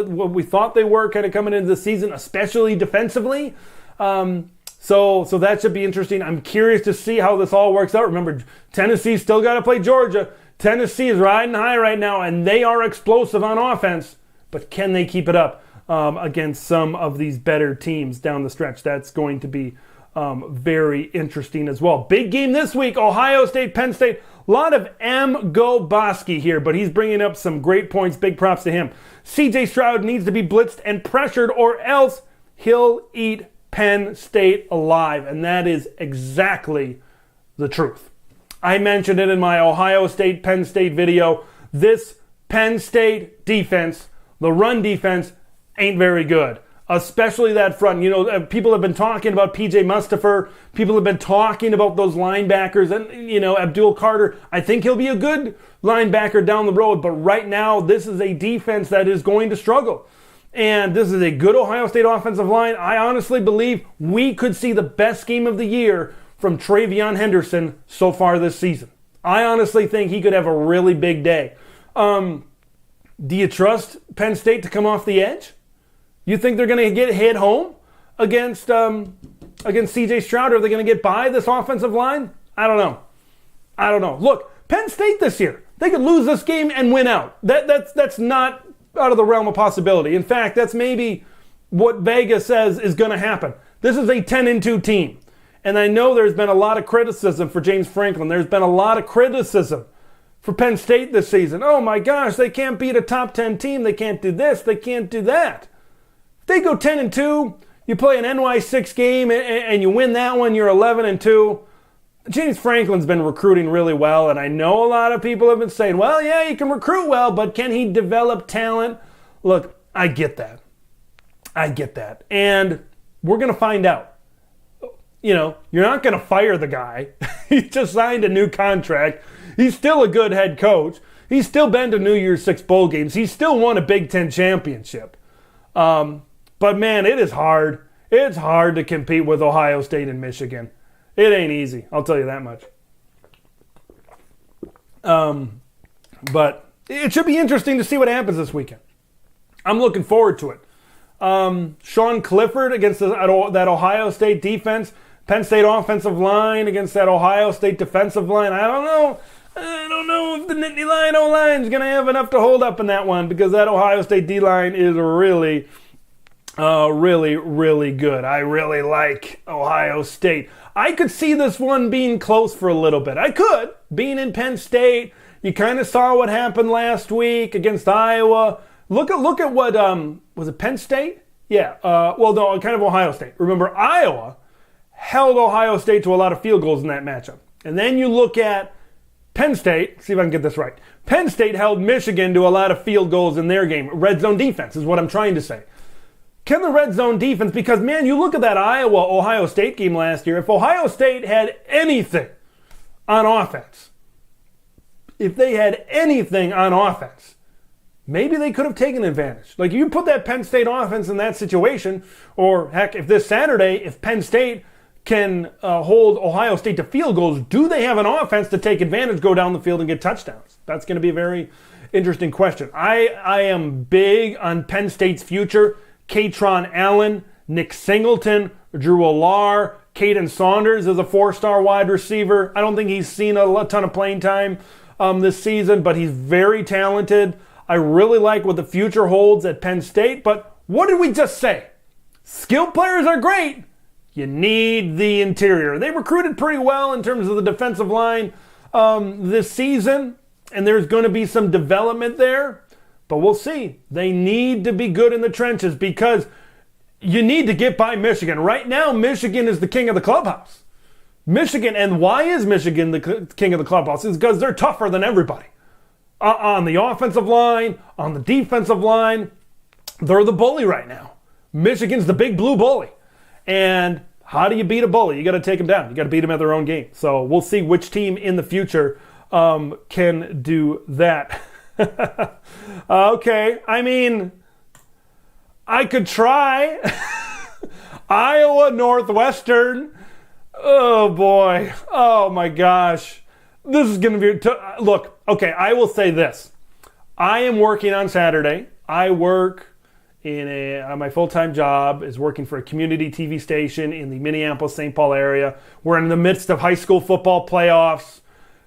what we thought they were kind of coming into the season, especially defensively. So that should be interesting. I'm curious to see how this all works out. Remember, Tennessee's still got to play Georgia. Tennessee is riding high right now, and they are explosive on offense. But can they keep it up against some of these better teams down the stretch? That's going to be very interesting as well. Big game this week, Ohio State, Penn State. A lot of M. Go Bosky here, but he's bringing up some great points. Big props to him. C.J. Stroud needs to be blitzed and pressured, or else he'll eat Penn State alive. And that is exactly the truth. I mentioned it in my Ohio State, Penn State video. This Penn State defense, the run defense, ain't very good. Especially that front. You know, people have been talking about P.J. Mustipher. People have been talking about those linebackers. And, you know, Abdul Carter, I think he'll be a good linebacker down the road. But right now, this is a defense that is going to struggle. And this is a good Ohio State offensive line. I honestly believe we could see the best game of the year from TreVeyon Henderson so far this season. I honestly think he could have a really big day. Do you trust Penn State to come off the edge? You think they're going to get hit home against C.J. Stroud? Are they going to get by this offensive line? I don't know. Look, Penn State this year, they could lose this game and win out. That's not out of the realm of possibility. In fact, that's maybe what Vegas says is going to happen. This is a 10-2 team. And I know there's been a lot of criticism for James Franklin. There's been a lot of criticism for Penn State this season. Oh my gosh, they can't beat a top 10 team. They can't do this. They can't do that. If they go 10-2, you play an NY6 game and you win that one, you're 11-2. James Franklin's been recruiting really well, and I know a lot of people have been saying, well, yeah, he can recruit well, but can he develop talent? Look, I get that. And we're going to find out. You're not going to fire the guy. He just signed a new contract. He's still a good head coach. He's still been to New Year's Six bowl games. He's still won a Big Ten championship. But man, it is hard. It's hard to compete with Ohio State and Michigan. It ain't easy. I'll tell you that much. But it should be interesting to see what happens this weekend. I'm looking forward to it. Sean Clifford against that Ohio State defense. Penn State offensive line against that Ohio State defensive line. I don't know if the Nittany Lion O-line is going to have enough to hold up in that one, because that Ohio State D-line is really, really good. I really like Ohio State. I could see this one being close for a little bit. I could. Being in Penn State, you kind of saw what happened last week against Iowa. Look at what, was it Penn State? Yeah, no, kind of Ohio State. Remember, Iowa held Ohio State to a lot of field goals in that matchup. And then you look at Penn State, see if I can get this right. Penn State held Michigan to a lot of field goals in their game. Red zone defense is what I'm trying to say. Can the red zone defense, because man, you look at that Iowa-Ohio State game last year, if Ohio State had anything on offense, maybe they could have taken advantage. Like, you put that Penn State offense in that situation, or heck, if this Saturday, if Penn State can hold Ohio State to field goals, do they have an offense to take advantage, go down the field, and get touchdowns? That's going to be a very interesting question. I am big on Penn State's future. Katron Allen, Nick Singleton, Drew Allar, Caden Saunders is a 4-star wide receiver. I don't think he's seen a ton of playing time this season, but he's very talented. I really like what the future holds at Penn State, but what did we just say? Skilled players are great. You need the interior. They recruited pretty well in terms of the defensive line this season, and there's going to be some development there, but we'll see. They need to be good in the trenches because you need to get by Michigan. Right now, Michigan is the king of the clubhouse. Michigan, and why is Michigan the king of the clubhouse? It's because they're tougher than everybody. On the offensive line, on the defensive line, they're the bully right now. Michigan's the big blue bully. And how do you beat a bully? You got to take them down. You got to beat them at their own game. So we'll see which team in the future can do that. Okay, I mean, I could try. Iowa Northwestern. Oh boy. Oh my gosh. This is going to be... Look, okay, I will say this. I am working on Saturday. I work my full-time job is working for a community TV station in the Minneapolis-St. Paul area. We're in the midst of high school football playoffs.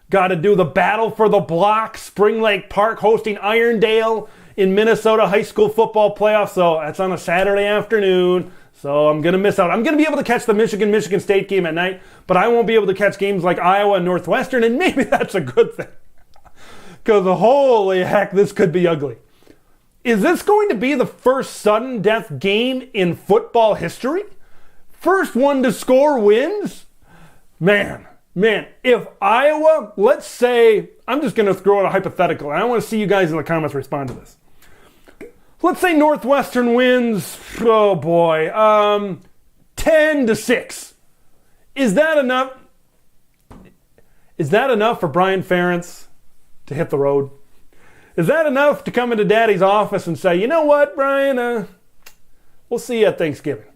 Got to do the battle for the block. Spring Lake Park hosting Irondale in Minnesota high school football playoffs. So that's on a Saturday afternoon. So I'm going to miss out. I'm going to be able to catch the Michigan State game at night, but I won't be able to catch games like Iowa and Northwestern, and maybe that's a good thing. Because holy heck, this could be ugly. Is this going to be the first sudden death game in football history? First one to score wins? Man, if Iowa, let's say, I'm just going to throw out a hypothetical, and I want to see you guys in the comments respond to this. Let's say Northwestern wins, oh boy, 10-6. Is that enough? Is that enough for Brian Ferentz to hit the road? Is that enough to come into Daddy's office and say, you know what, Brian, we'll see you at Thanksgiving.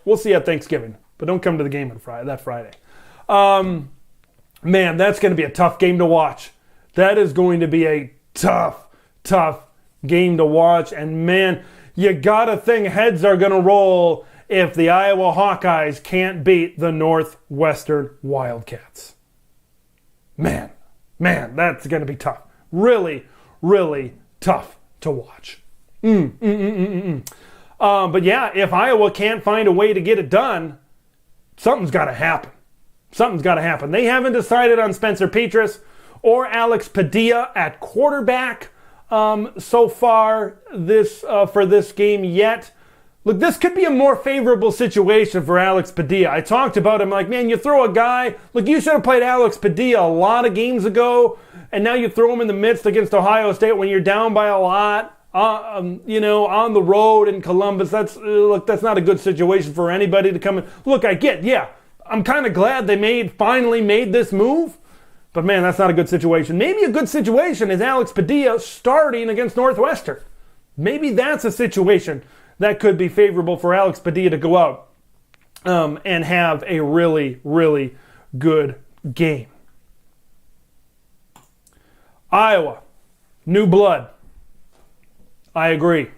We'll see you at Thanksgiving, but don't come to the game on that Friday. Man, that's going to be a tough game to watch. That is going to be a tough game to watch. And man, you gotta think heads are gonna roll if the Iowa Hawkeyes can't beat the Northwestern Wildcats. Man, that's gonna be tough. Really tough to watch. But yeah, if Iowa can't find a way to get it done, something's got to happen. Something's got to happen. They haven't decided on Spencer Petras or Alex Padilla at quarterback so far for this game yet. Look, this could be a more favorable situation for Alex Padilla. I talked about him like, man, you throw a guy. Look, you should have played Alex Padilla a lot of games ago, and now you throw him in the midst against Ohio State when you're down by a lot. On the road in Columbus. That's not a good situation for anybody to come in. Look, I'm kind of glad they finally made this move, but man, that's not a good situation. Maybe a good situation is Alex Padilla starting against Northwestern. Maybe that's a situation that could be favorable for Alex Padilla to go out and have a really, really good game. Iowa, new blood. I agree.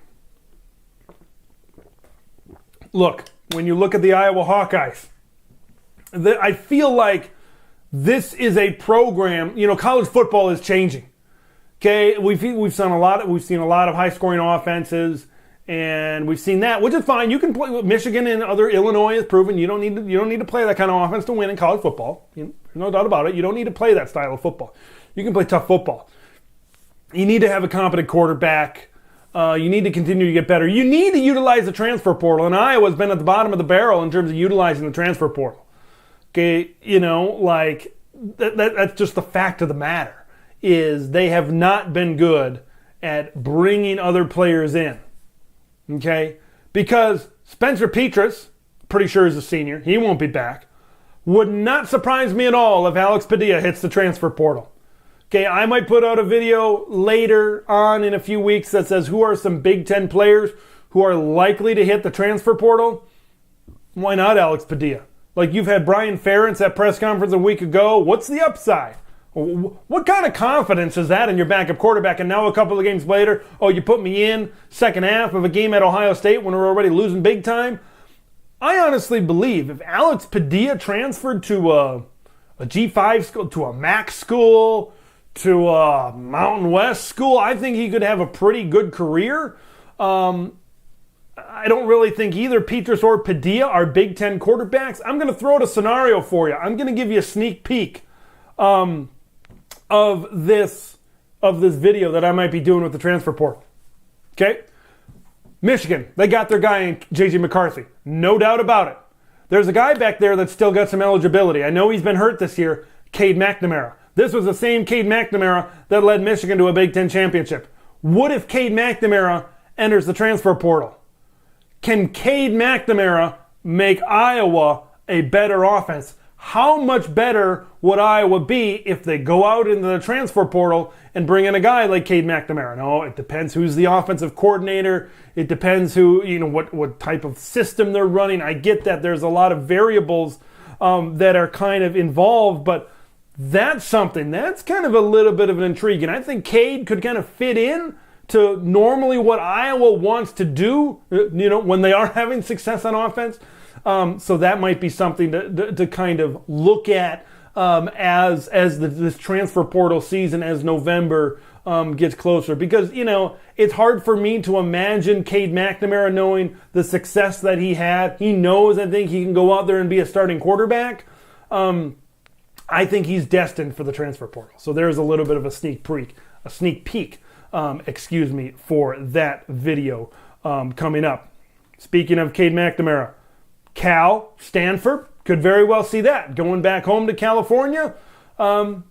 Look, when you look at the Iowa Hawkeyes, I feel like this is a program. College football is changing. Okay, we've seen a lot of high-scoring offenses, and we've seen that, which is fine. You can play with Michigan and other Illinois has proven you don't need to play that kind of offense to win in college football. There's no doubt about it. You don't need to play that style of football. You can play tough football. You need to have a competent quarterback. You need to continue to get better. You need to utilize the transfer portal, and Iowa's been at the bottom of the barrel in terms of utilizing the transfer portal. Okay, that's just the fact of the matter, is they have not been good at bringing other players in. Okay? Because Spencer Petras, pretty sure is a senior. He won't be back. Would not surprise me at all if Alex Padilla hits the transfer portal. Okay, I might put out a video later on in a few weeks that says who are some Big Ten players who are likely to hit the transfer portal. Why not Alex Padilla? Like, you've had Brian Ferentz at press conference a week ago. What's the upside? What kind of confidence is that in your backup quarterback? And now a couple of games later, you put me in second half of a game at Ohio State when we're already losing big time? I honestly believe if Alex Padilla transferred to a G5 school, to a MAC school, to a Mountain West school, I think he could have a pretty good career. I don't really think either Petras or Padilla are Big Ten quarterbacks. I'm going to throw out a scenario for you. I'm going to give you a sneak peek of this video that I might be doing with the transfer portal. Okay? Michigan, they got their guy in J.J. McCarthy. No doubt about it. There's a guy back there that's still got some eligibility. I know he's been hurt this year, Cade McNamara. This was the same Cade McNamara that led Michigan to a Big Ten championship. What if Cade McNamara enters the transfer portal? Can Cade McNamara make Iowa a better offense? How much better would Iowa be if they go out into the transfer portal and bring in a guy like Cade McNamara? No, it depends who's the offensive coordinator. It depends what type of system they're running. I get that there's a lot of variables that are kind of involved, but that's something. That's kind of a little bit of an intrigue. And I think Cade could kind of fit in to normally what Iowa wants to do, when they are having success on offense. So that might be something to kind of look at as this transfer portal season, as November gets closer. Because, it's hard for me to imagine Cade McNamara knowing the success that he had. He knows, I think, he can go out there and be a starting quarterback. I think he's destined for the transfer portal. So there's a little bit of a sneak peek, for that video coming up. Speaking of Cade McNamara, Cal, Stanford, could very well see that. Going back home to California, that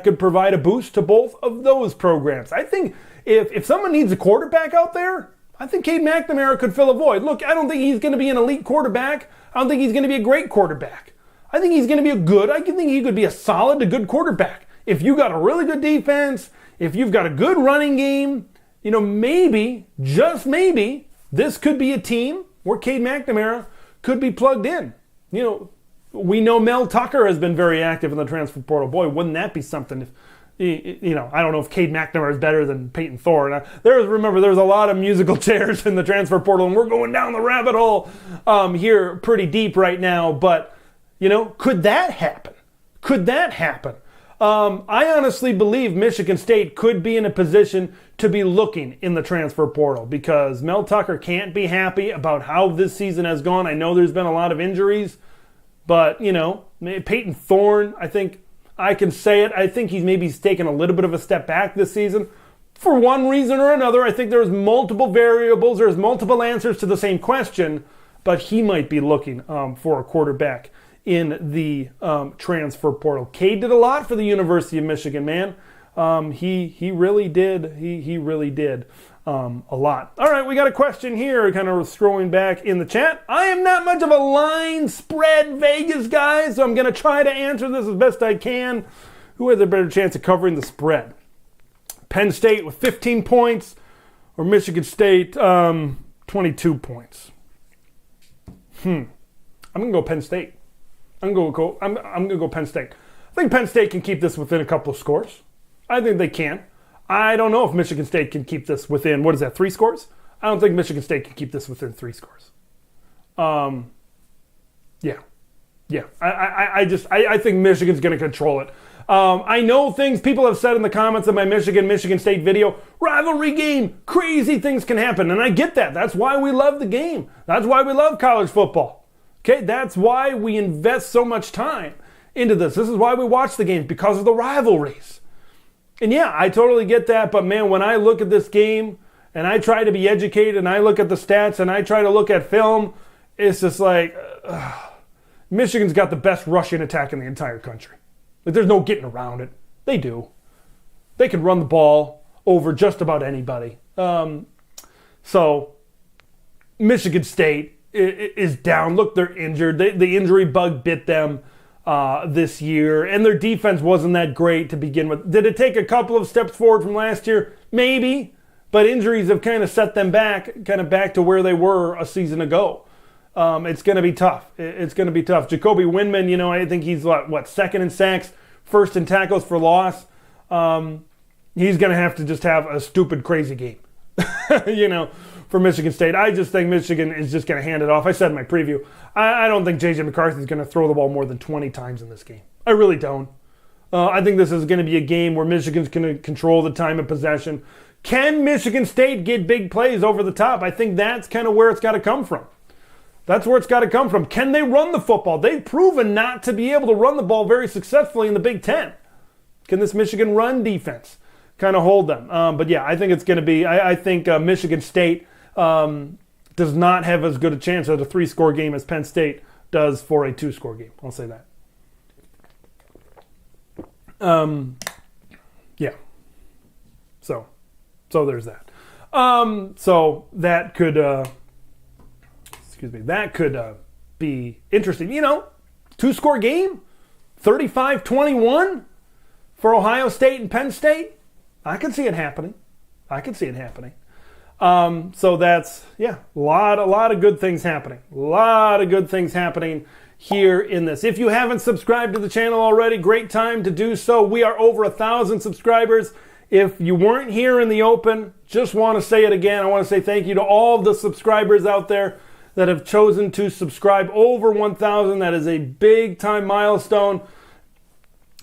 could provide a boost to both of those programs. I think if someone needs a quarterback out there, I think Cade McNamara could fill a void. Look, I don't think he's going to be an elite quarterback. I don't think he's going to be a great quarterback. I think he's going to be I think he could be a solid to good quarterback. If you got a really good defense, if you've got a good running game, maybe, just maybe, this could be a team where Cade McNamara could be plugged in. We know Mel Tucker has been very active in the transfer portal. Boy, wouldn't that be something if, I don't know if Cade McNamara is better than Peyton Thorne. There's a lot of musical chairs in the transfer portal, and we're going down the rabbit hole here pretty deep right now. But, could that happen? Could that happen? I honestly believe Michigan State could be in a position to be looking in the transfer portal because Mel Tucker can't be happy about how this season has gone. I know there's been a lot of injuries, but, Peyton Thorne, I think I can say it. I think he's maybe taken a little bit of a step back this season. For one reason or another, I think there's multiple variables, there's multiple answers to the same question, but he might be looking for a quarterback in the transfer portal. Cade did a lot for the University of Michigan, man. He really did. He really did a lot. All right, we got a question here, kind of scrolling back in the chat. I am not much of a line spread Vegas guy, so I'm going to try to answer this as best I can. Who has a better chance of covering the spread? Penn State with 15 points or Michigan State 22 points? I'm going to go Penn State. I'm going to go Penn State. I think Penn State can keep this within a couple of scores. I think they can. I don't know if Michigan State can keep this within, 3 scores? I don't think Michigan State can keep this within 3 scores. Yeah. I think Michigan's going to control it. I know people have said in the comments of my Michigan State video, rivalry game, crazy things can happen. And I get that. That's why we love the game. That's why we love college football. Okay, that's why we invest so much time into this. This is why we watch the games, because of the rivalries. And yeah, I totally get that. But man, when I look at this game and I try to be educated and I look at the stats and I try to look at film, it's just like, Michigan's got the best rushing attack in the entire country. Like, there's no getting around it. They do. They can run the ball over just about anybody. So Michigan State is down. Look, they're injured. The injury bug bit them this year, and their defense wasn't that great to begin with. Did it take a couple of steps forward from last year? Maybe, but injuries have kind of set them back to where they were a season ago. It's going to be tough. It's going to be tough. Jacoby Windman, I think he's second in sacks, first in tackles for loss. He's going to have to just have a stupid, crazy game, for Michigan State. I just think Michigan is just going to hand it off. I said in my preview, I don't think J.J. McCarthy is going to throw the ball more than 20 times in this game. I really don't. I think this is going to be a game where Michigan's going to control the time of possession. Can Michigan State get big plays over the top? I think that's kind of where it's got to come from. That's where it's got to come from. Can they run the football? They've proven not to be able to run the ball very successfully in the Big Ten. Can this Michigan run defense kind of hold them? But yeah, I think it's going to be, I think Michigan State does not have as good a chance at a 3-score game as Penn State does for a 2-score game. I'll say that. Yeah. So there's that. So that could, that could be interesting. 2-score game, 35-21 for Ohio State and Penn State. I can see it happening. So that's, a lot of good things happening. A lot of good things happening here in this. If you haven't subscribed to the channel already, great time to do so. We are over 1,000 subscribers. If you weren't here in the open, just want to say it again. I want to say thank you to all of the subscribers out there that have chosen to subscribe. Over 1,000. That is a big time milestone.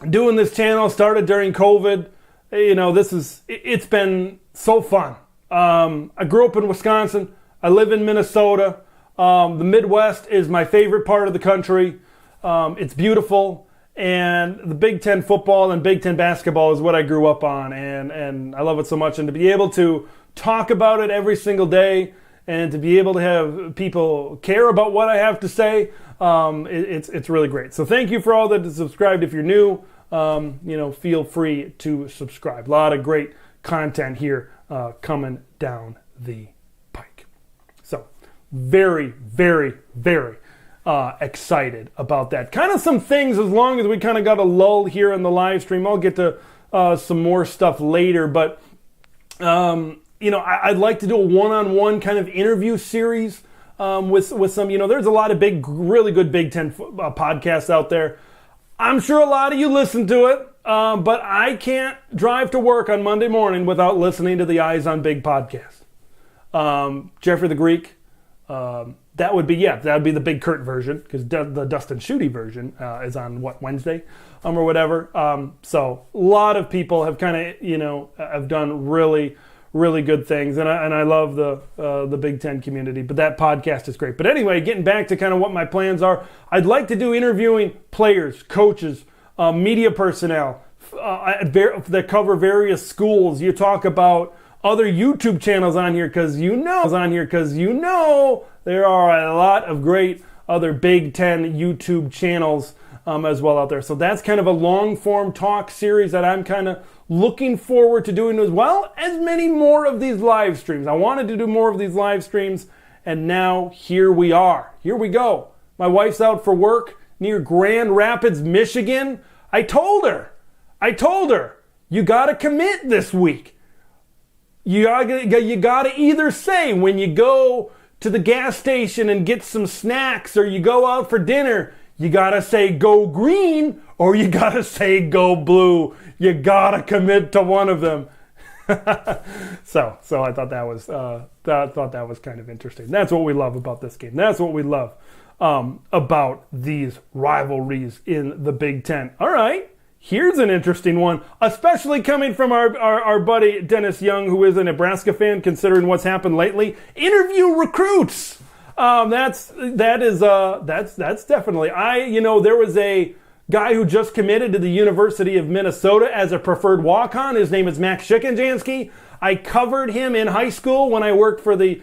Doing this channel started during COVID. It's been so fun. I grew up in Wisconsin. I live in Minnesota. The Midwest is my favorite part of the country. It's beautiful. And the Big Ten football and Big Ten basketball is what I grew up on. And I love it so much. And to be able to talk about it every single day and to be able to have people care about what I have to say, it's really great. So thank you for all that subscribed. If you're new, feel free to subscribe. A lot of great content here coming down the pike. So very, very, very excited about that. Kind of some things, as long as we kind of got a lull here in the live stream. I'll get to some more stuff later, but I'd like to do a one-on-one kind of interview series with some, there's a lot of really good Big Ten podcasts out there. I'm sure a lot of you listen to it, but I can't drive to work on Monday morning without listening to the Eyes on Big podcast. Jeffrey the Greek, that would be the Big Kurt version, because the Dustin Schutte version is on Wednesday, or whatever. So a lot of people have kind of have done really, really good things, and I love the Big Ten community. But that podcast is great. But anyway, getting back to kind of what my plans are, I'd like to do interviewing players, coaches, media personnel that cover various schools. You talk about other YouTube channels on here, because there are a lot of great other Big Ten YouTube channels as well out there. So that's kind of a long form talk series that I'm kind of looking forward to doing, as well as many more of these live streams. I wanted to do more of these live streams, and now here we are. Here we go. My wife's out for work near Grand Rapids, Michigan. I told her, you got to commit this week. You gotta either say, when you go to the gas station and get some snacks, or you go out for dinner, you gotta say go green, or you gotta say go blue. You gotta commit to one of them. So I thought that was kind of interesting. That's what we love about this game. That's what we love about these rivalries in the Big Ten. All right. Here's an interesting one, especially coming from our buddy Dennis Young, who is a Nebraska fan, considering what's happened lately. Interview recruits. That's definitely. There was a guy who just committed to the University of Minnesota as a preferred walk-on. His name is Max Schickenjansky. I covered him in high school when I worked for the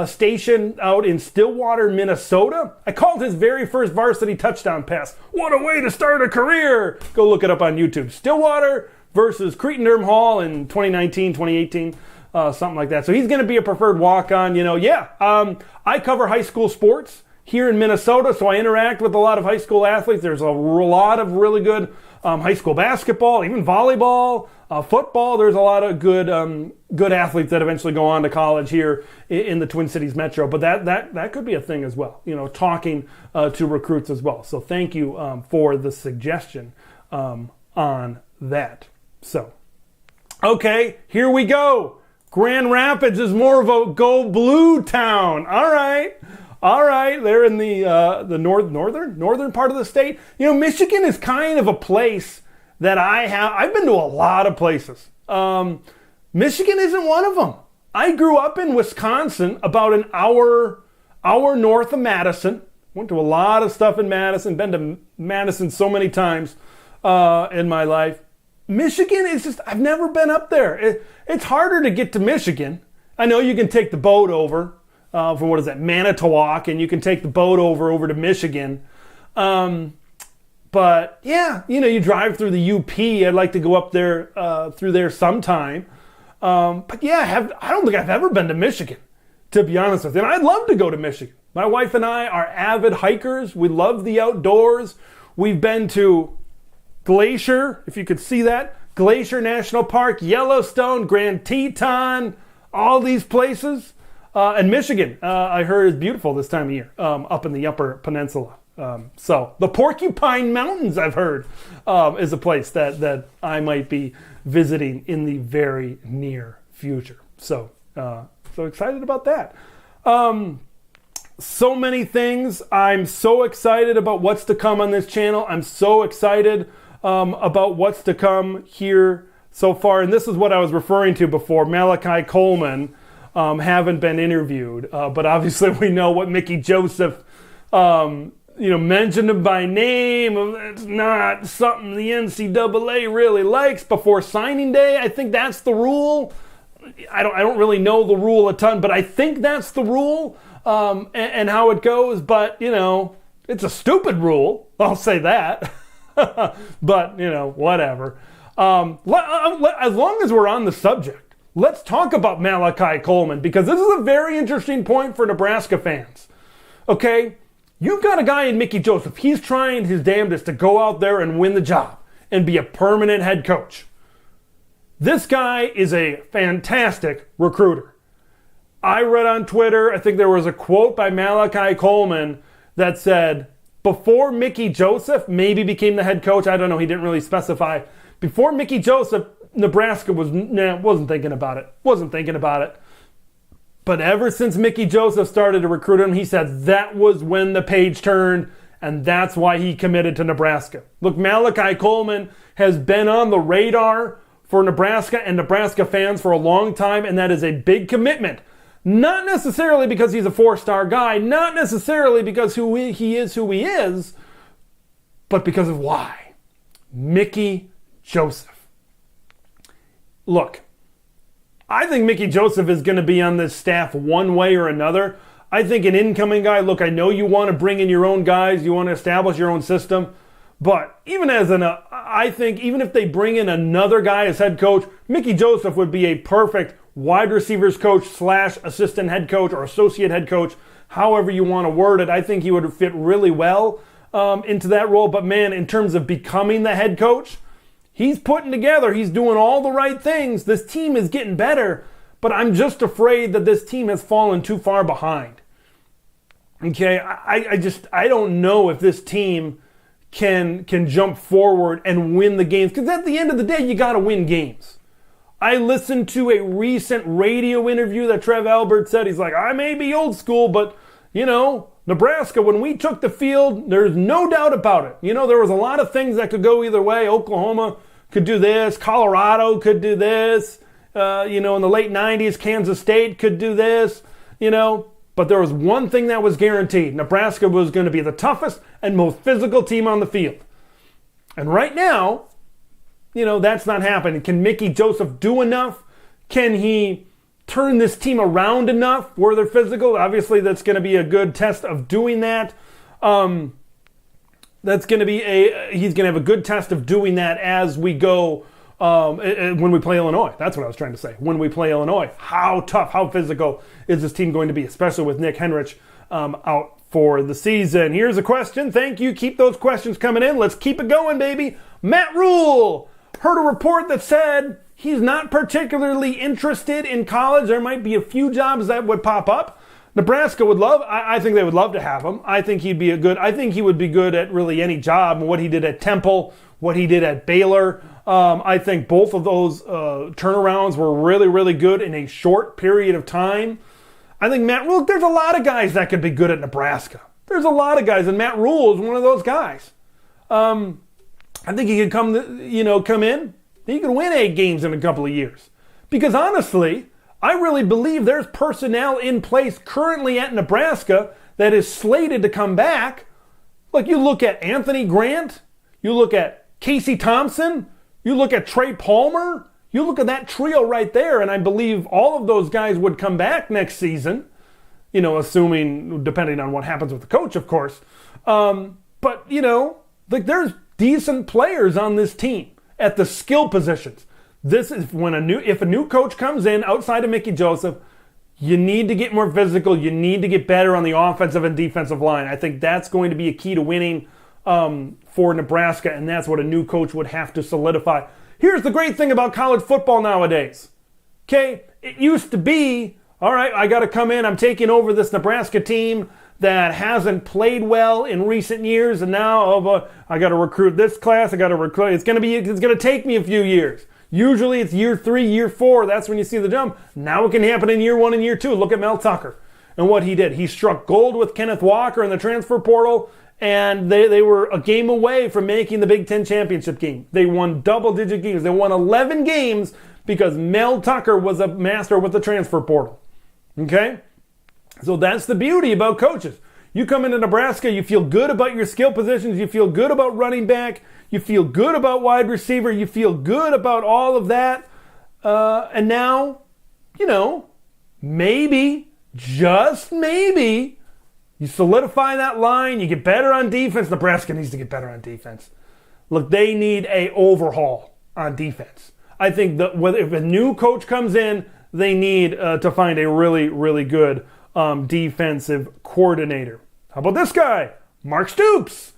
station out in Stillwater, Minnesota. I called his very first varsity touchdown pass. What a way to start a career! Go look it up on YouTube. Stillwater versus Cretin-Derham Hall in 2019, 2018, something like that. So he's going to be a preferred walk-on. I cover high school sports here in Minnesota, so I interact with a lot of high school athletes. There's a lot of really good high school basketball, even volleyball, football. There's a lot of good athletes that eventually go on to college here in the Twin Cities metro. But that could be a thing as well. Talking to recruits as well. So thank you for the suggestion on that. So, okay, here we go. Grand Rapids is more of a go blue town. All right, they're in the northern part of the state. Michigan is kind of a place that I've been to a lot of places. Michigan isn't one of them. I grew up in Wisconsin, about an hour north of Madison. Went to a lot of stuff in Madison. Been to Madison so many times in my life. Michigan is just, I've never been up there. It's harder to get to Michigan. I know you can take the boat over from Manitowoc, and you can take the boat over to Michigan. But yeah, you drive through the UP. I'd like to go up there through there sometime. But yeah, I don't think I've ever been to Michigan, to be honest with you. And I'd love to go to Michigan. My wife and I are avid hikers. We love the outdoors. We've been to Glacier, if you could see that, Glacier National Park, Yellowstone, Grand Teton, all these places. And Michigan, I heard, is beautiful this time of year, up in the Upper Peninsula. So the Porcupine Mountains, I've heard, is a place that I might be visiting in the very near future. So excited about that. So many things. I'm so excited about what's to come on this channel. I'm so excited about what's to come here so far. And this is what I was referring to before. Malachi Coleman haven't been interviewed, but obviously we know what Mickey Joseph mentioned him by name. It's not something the NCAA really likes before signing day. I think that's the rule. I don't really know the rule a ton, but I think that's the rule and how it goes. But it's a stupid rule. I'll say that. But whatever. As long as we're on the subject, let's talk about Malachi Coleman, because this is a very interesting point for Nebraska fans. Okay? You've got a guy in Mickey Joseph. He's trying his damnedest to go out there and win the job and be a permanent head coach. This guy is a fantastic recruiter. I read on Twitter, I think there was a quote by Malachi Coleman that said, before Mickey Joseph maybe became the head coach, I don't know, he didn't really specify. Before Mickey Joseph, Nebraska wasn't thinking about it. But But ever since Mickey Joseph started to recruit him, he said that was when the page turned, and that's why he committed to Nebraska. Look, Malachi Coleman has been on the radar for Nebraska and Nebraska fans for a long time, and that is a big commitment. Not necessarily because he's a four-star guy, not necessarily because he is, but because of why. Mickey Joseph. Look, I think Mickey Joseph is going to be on this staff one way or another. I think an incoming guy, look, I know you want to bring in your own guys, you want to establish your own system, but I think even if they bring in another guy as head coach, Mickey Joseph would be a perfect wide receivers coach / assistant head coach or associate head coach, however you want to word it. I think he would fit really well into that role. But man, in terms of becoming the head coach, he's putting together, he's doing all the right things. This team is getting better, but I'm just afraid that this team has fallen too far behind. Okay, I don't know if this team can jump forward and win the games, because at the end of the day, you got to win games. I listened to a recent radio interview that Trev Albert said. He's like, I may be old school, but, Nebraska, when we took the field, there's no doubt about it. There was a lot of things that could go either way. Oklahoma could do this. Colorado could do this. In the late 90s, Kansas State could do this, But there was one thing that was guaranteed. Nebraska was going to be the toughest and most physical team on the field. And right now, that's not happening. Can Mickey Joseph do enough? Can he turn this team around enough where they're physical? Obviously, that's going to be a good test of doing that. He's going to have a good test of doing that as we go when we play Illinois. That's what I was trying to say. When we play Illinois, how tough, how physical is this team going to be, especially with Nick Henrich out for the season? Here's a question. Thank you. Keep those questions coming in. Let's keep it going, baby. Matt Rule heard a report that said he's not particularly interested in college. There might be a few jobs that would pop up. Nebraska would love, I think they would love to have him. I think he would be good at really any job. What he did at Temple, what he did at Baylor. I think both of those turnarounds were really, really good in a short period of time. I think Matt Rule, there's a lot of guys that could be good at Nebraska. There's a lot of guys, and Matt Rule is one of those guys. I think he could come in. He could win 8 games in a couple of years. Because honestly, I really believe there's personnel in place currently at Nebraska that is slated to come back. Look, you look at Anthony Grant, you look at Casey Thompson, you look at Trey Palmer, you look at that trio right there, and I believe all of those guys would come back next season, assuming, depending on what happens with the coach, of course. But there's decent players on this team at the skill positions. This is if a new coach comes in outside of Mickey Joseph, you need to get more physical. You need to get better on the offensive and defensive line. I think that's going to be a key to winning for Nebraska, and that's what a new coach would have to solidify. Here's the great thing about college football nowadays. Okay, it used to be, all right, I got to come in. I'm taking over this Nebraska team that hasn't played well in recent years, and now I got to recruit this class. It's going to take me a few years. Usually it's year 3, year 4. That's when you see the jump. Now it can happen in year 1 and year 2. Look at Mel Tucker and what he did. He struck gold with Kenneth Walker in the transfer portal, and they were a game away from making the Big Ten championship game. They won double-digit games. They won 11 games because Mel Tucker was a master with the transfer portal. Okay? So that's the beauty about coaches. You come into Nebraska, you feel good about your skill positions, you feel good about running back, you feel good about wide receiver, you feel good about all of that. And now, maybe, just maybe, you solidify that line, you get better on defense. Nebraska needs to get better on defense. Look, they need a overhaul on defense. I think that if a new coach comes in, they need to find a really, really good defensive coordinator. How about this guy, Mark Stoops?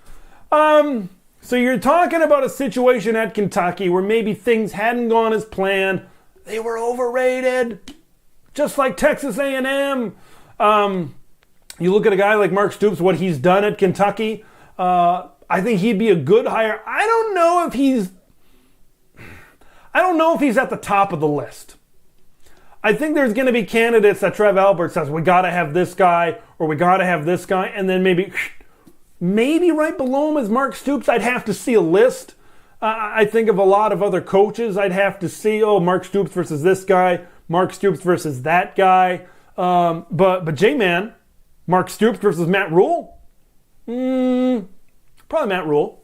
So you're talking about a situation at Kentucky where maybe things hadn't gone as planned. They were overrated, just like Texas A&M. You look at a guy like Mark Stoops, what he's done at Kentucky. I think he'd be a good hire. I don't know if he's at the top of the list. I think there's going to be candidates that Trev Albert says, we got to have this guy, or we got to have this guy, and then maybe right below him is Mark Stoops. I'd have to see a list. I think of a lot of other coaches. I'd have to see, Mark Stoops versus this guy, Mark Stoops versus that guy. But J-Man, Mark Stoops versus Matt Rule? Probably Matt Rule.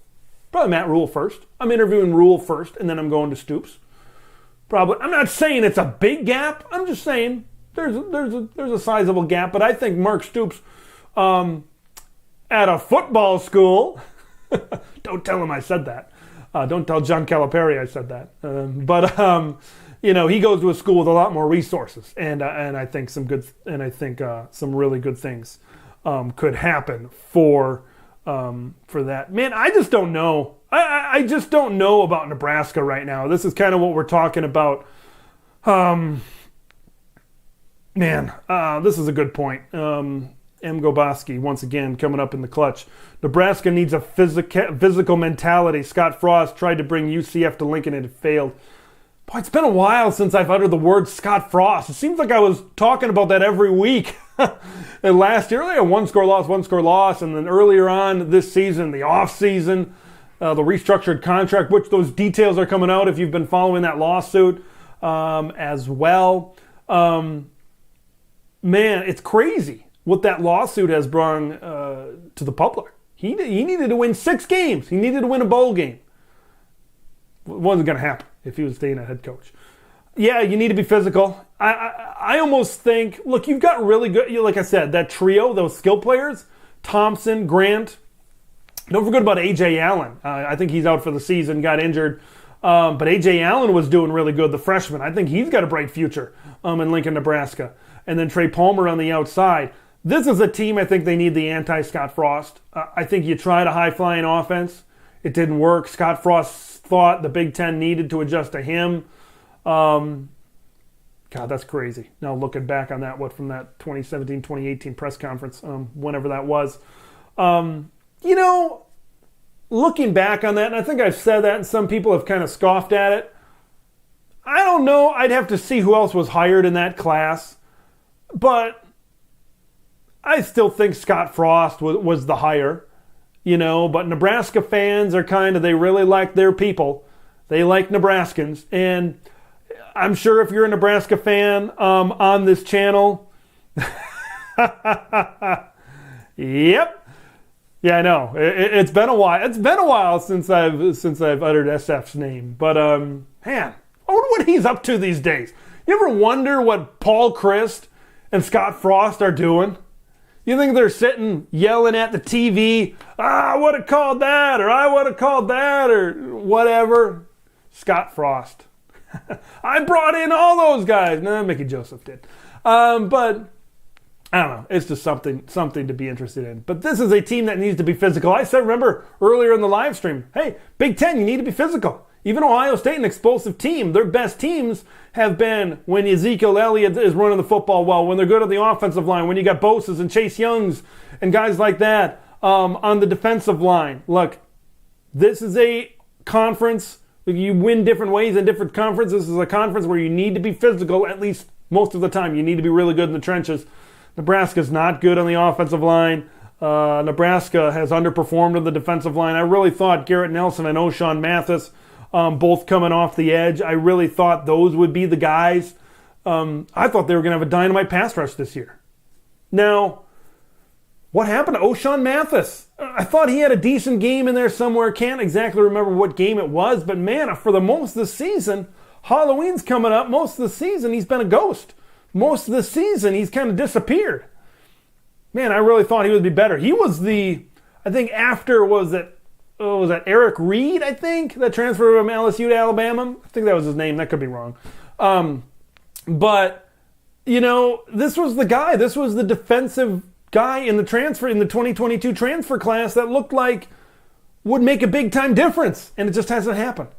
Probably Matt Rule first. I'm interviewing Rule first, and then I'm going to Stoops. Probably. I'm not saying it's a big gap. I'm just saying there's a sizable gap. But I think Mark Stoops at a football school. Don't tell him I said that. Don't tell John Calipari I said that. He goes to a school with a lot more resources, and I think some really good things could happen for that. Man, I just don't know. I just don't know about Nebraska right now. This is kind of what we're talking about. This is a good point. M. Goboski, once again, coming up in the clutch. Nebraska needs a physical mentality. Scott Frost tried to bring UCF to Lincoln and it failed. Boy, it's been a while since I've uttered the word Scott Frost. It seems like I was talking about that every week. And last year, a one-score loss. And then earlier on this season, the off-season, the restructured contract, which those details are coming out if you've been following that lawsuit as well. Man, it's crazy what that lawsuit has brought to the public. He needed to win 6 games. He needed to win a bowl game. It wasn't going to happen if he was staying a head coach. Yeah, you need to be physical. I almost think, look, you've got really good, like I said, that trio, those skill players, Thompson, Grant. Don't forget about A.J. Allen. I think he's out for the season, got injured. But A.J. Allen was doing really good, the freshman. I think he's got a bright future in Lincoln, Nebraska. And then Trey Palmer on the outside. This is a team I think they need the anti-Scott Frost. I think you tried a high-flying offense. It didn't work. Scott Frost thought the Big Ten needed to adjust to him. God, that's crazy. Now looking back on that, from that 2017, 2018 press conference, whenever that was. Looking back on that, and I think I've said that, and some people have kind of scoffed at it. I don't know. I'd have to see who else was hired in that class. But I still think Scott Frost was the hire, but Nebraska fans are they really like their people. They like Nebraskans. And I'm sure if you're a Nebraska fan on this channel, yep. Yeah, I know. It's been a while. It's been a while since I've uttered SF's name. But, man, I wonder what he's up to these days. You ever wonder what Paul Christ and Scott Frost are doing? You think they're sitting yelling at the TV, I would have called that, or I would have called that, or whatever? Scott Frost. I brought in all those guys. No, Mickey Joseph did. But I don't know. It's just something to be interested in. But this is a team that needs to be physical. I said, remember, earlier in the live stream, hey, Big Ten, you need to be physical. Even Ohio State, an explosive team, their best teams have been when Ezekiel Elliott is running the football well, when they're good on the offensive line, when you got Bosa's and Chase Youngs and guys like that on the defensive line. Look, this is a conference. You win different ways in different conferences. This is a conference where you need to be physical, at least most of the time. You need to be really good in the trenches. Nebraska's not good on the offensive line. Nebraska has underperformed on the defensive line. I really thought Garrett Nelson and O'Shawn Mathis, both coming off the edge, I really thought those would be the guys. I thought they were going to have a dynamite pass rush this year. Now, what happened to O'Shawn Mathis? I thought he had a decent game in there somewhere. Can't exactly remember what game it was, but man, for the most of the season, Halloween's coming up. Most of the season, he's been a ghost. Most of the season, he's kind of disappeared. Man, I really thought he would be better. He was was that Eric Reed, I think, that transferred from LSU to Alabama? I think that was his name. That could be wrong. But, this was the guy. This was the defensive guy in the 2022 transfer class that looked like would make a big-time difference. And it just hasn't happened.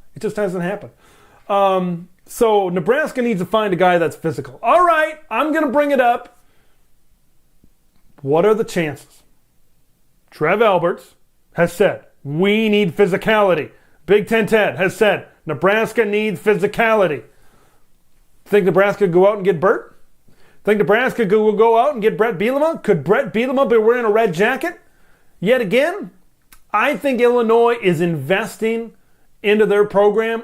So Nebraska needs to find a guy that's physical. All right, I'm going to bring it up. What are the chances? Trev Alberts has said, we need physicality. Big Ten Ted has said, Nebraska needs physicality. Think Nebraska could go out and get Burt? Think Nebraska could go out and get Brett Bielema? Could Brett Bielema be wearing a red jacket yet again? I think Illinois is investing into their program.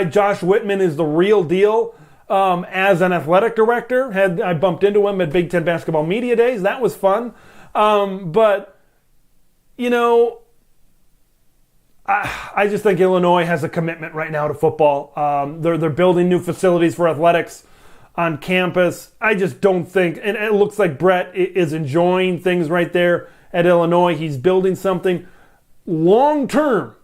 Josh Whitman is the real deal as an athletic director. I bumped into him at Big Ten Basketball Media Days. That was fun. But, you know, I just think Illinois has a commitment right now to football. They're building new facilities for athletics on campus. I just don't think, and it looks like Brett is enjoying things right there at Illinois. He's building something long term.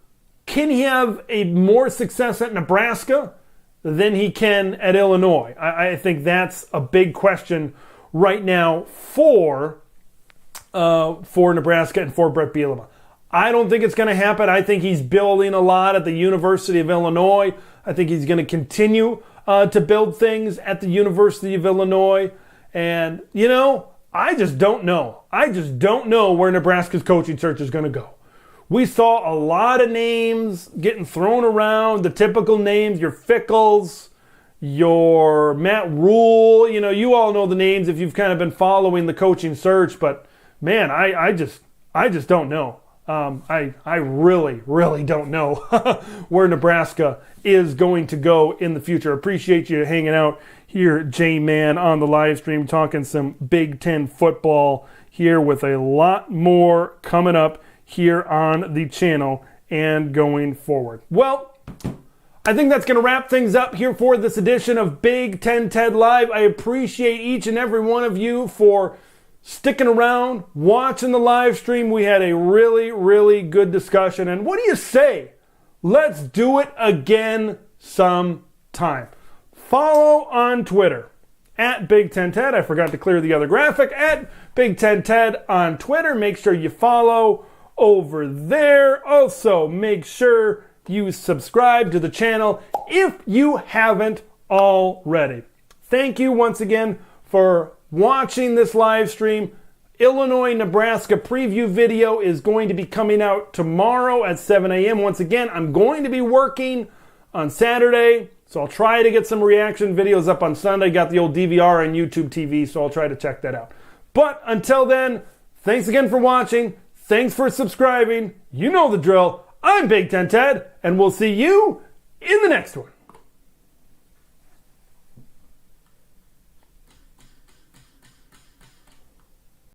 Can he have a more success at Nebraska than he can at Illinois? I think that's a big question right now for Nebraska and for Brett Bielema. I don't think it's going to happen. I think he's building a lot at the University of Illinois. I think he's going to continue to build things at the University of Illinois. And, you know, I just don't know. I just don't know where Nebraska's coaching search is going to go. We saw a lot of names getting thrown around, the typical names, your Fickles, your Matt Rule. You know, you all know the names if you've kind of been following the coaching search. But, man, I just don't know. I really don't know where Nebraska is going to go in the future. Appreciate you hanging out here, J-Man, on the live stream, talking some Big Ten football here with a lot more coming up here on the channel and going forward. Well, I think that's going to wrap things up here for this edition of Big Ten Ted Live. I appreciate each and every one of you for sticking around, watching the live stream. We had a really good discussion. And what do you say? Let's do it again sometime. Follow on Twitter at Big Ten Ted. I forgot to clear the other graphic. At Big Ten Ted on Twitter. Make sure you follow over there. Also, make sure you subscribe to the channel if you haven't already. Thank you once again for watching this live stream. Illinois-Nebraska preview video is going to be coming out tomorrow at 7 a.m. Once again, I'm going to be working on Saturday, so I'll try to get some reaction videos up on Sunday. Got the old DVR on YouTube TV, so I'll try to check that out. But until then, thanks again for watching. Thanks for subscribing. You know the drill. I'm Big Ten Ted, and we'll see you in the next one.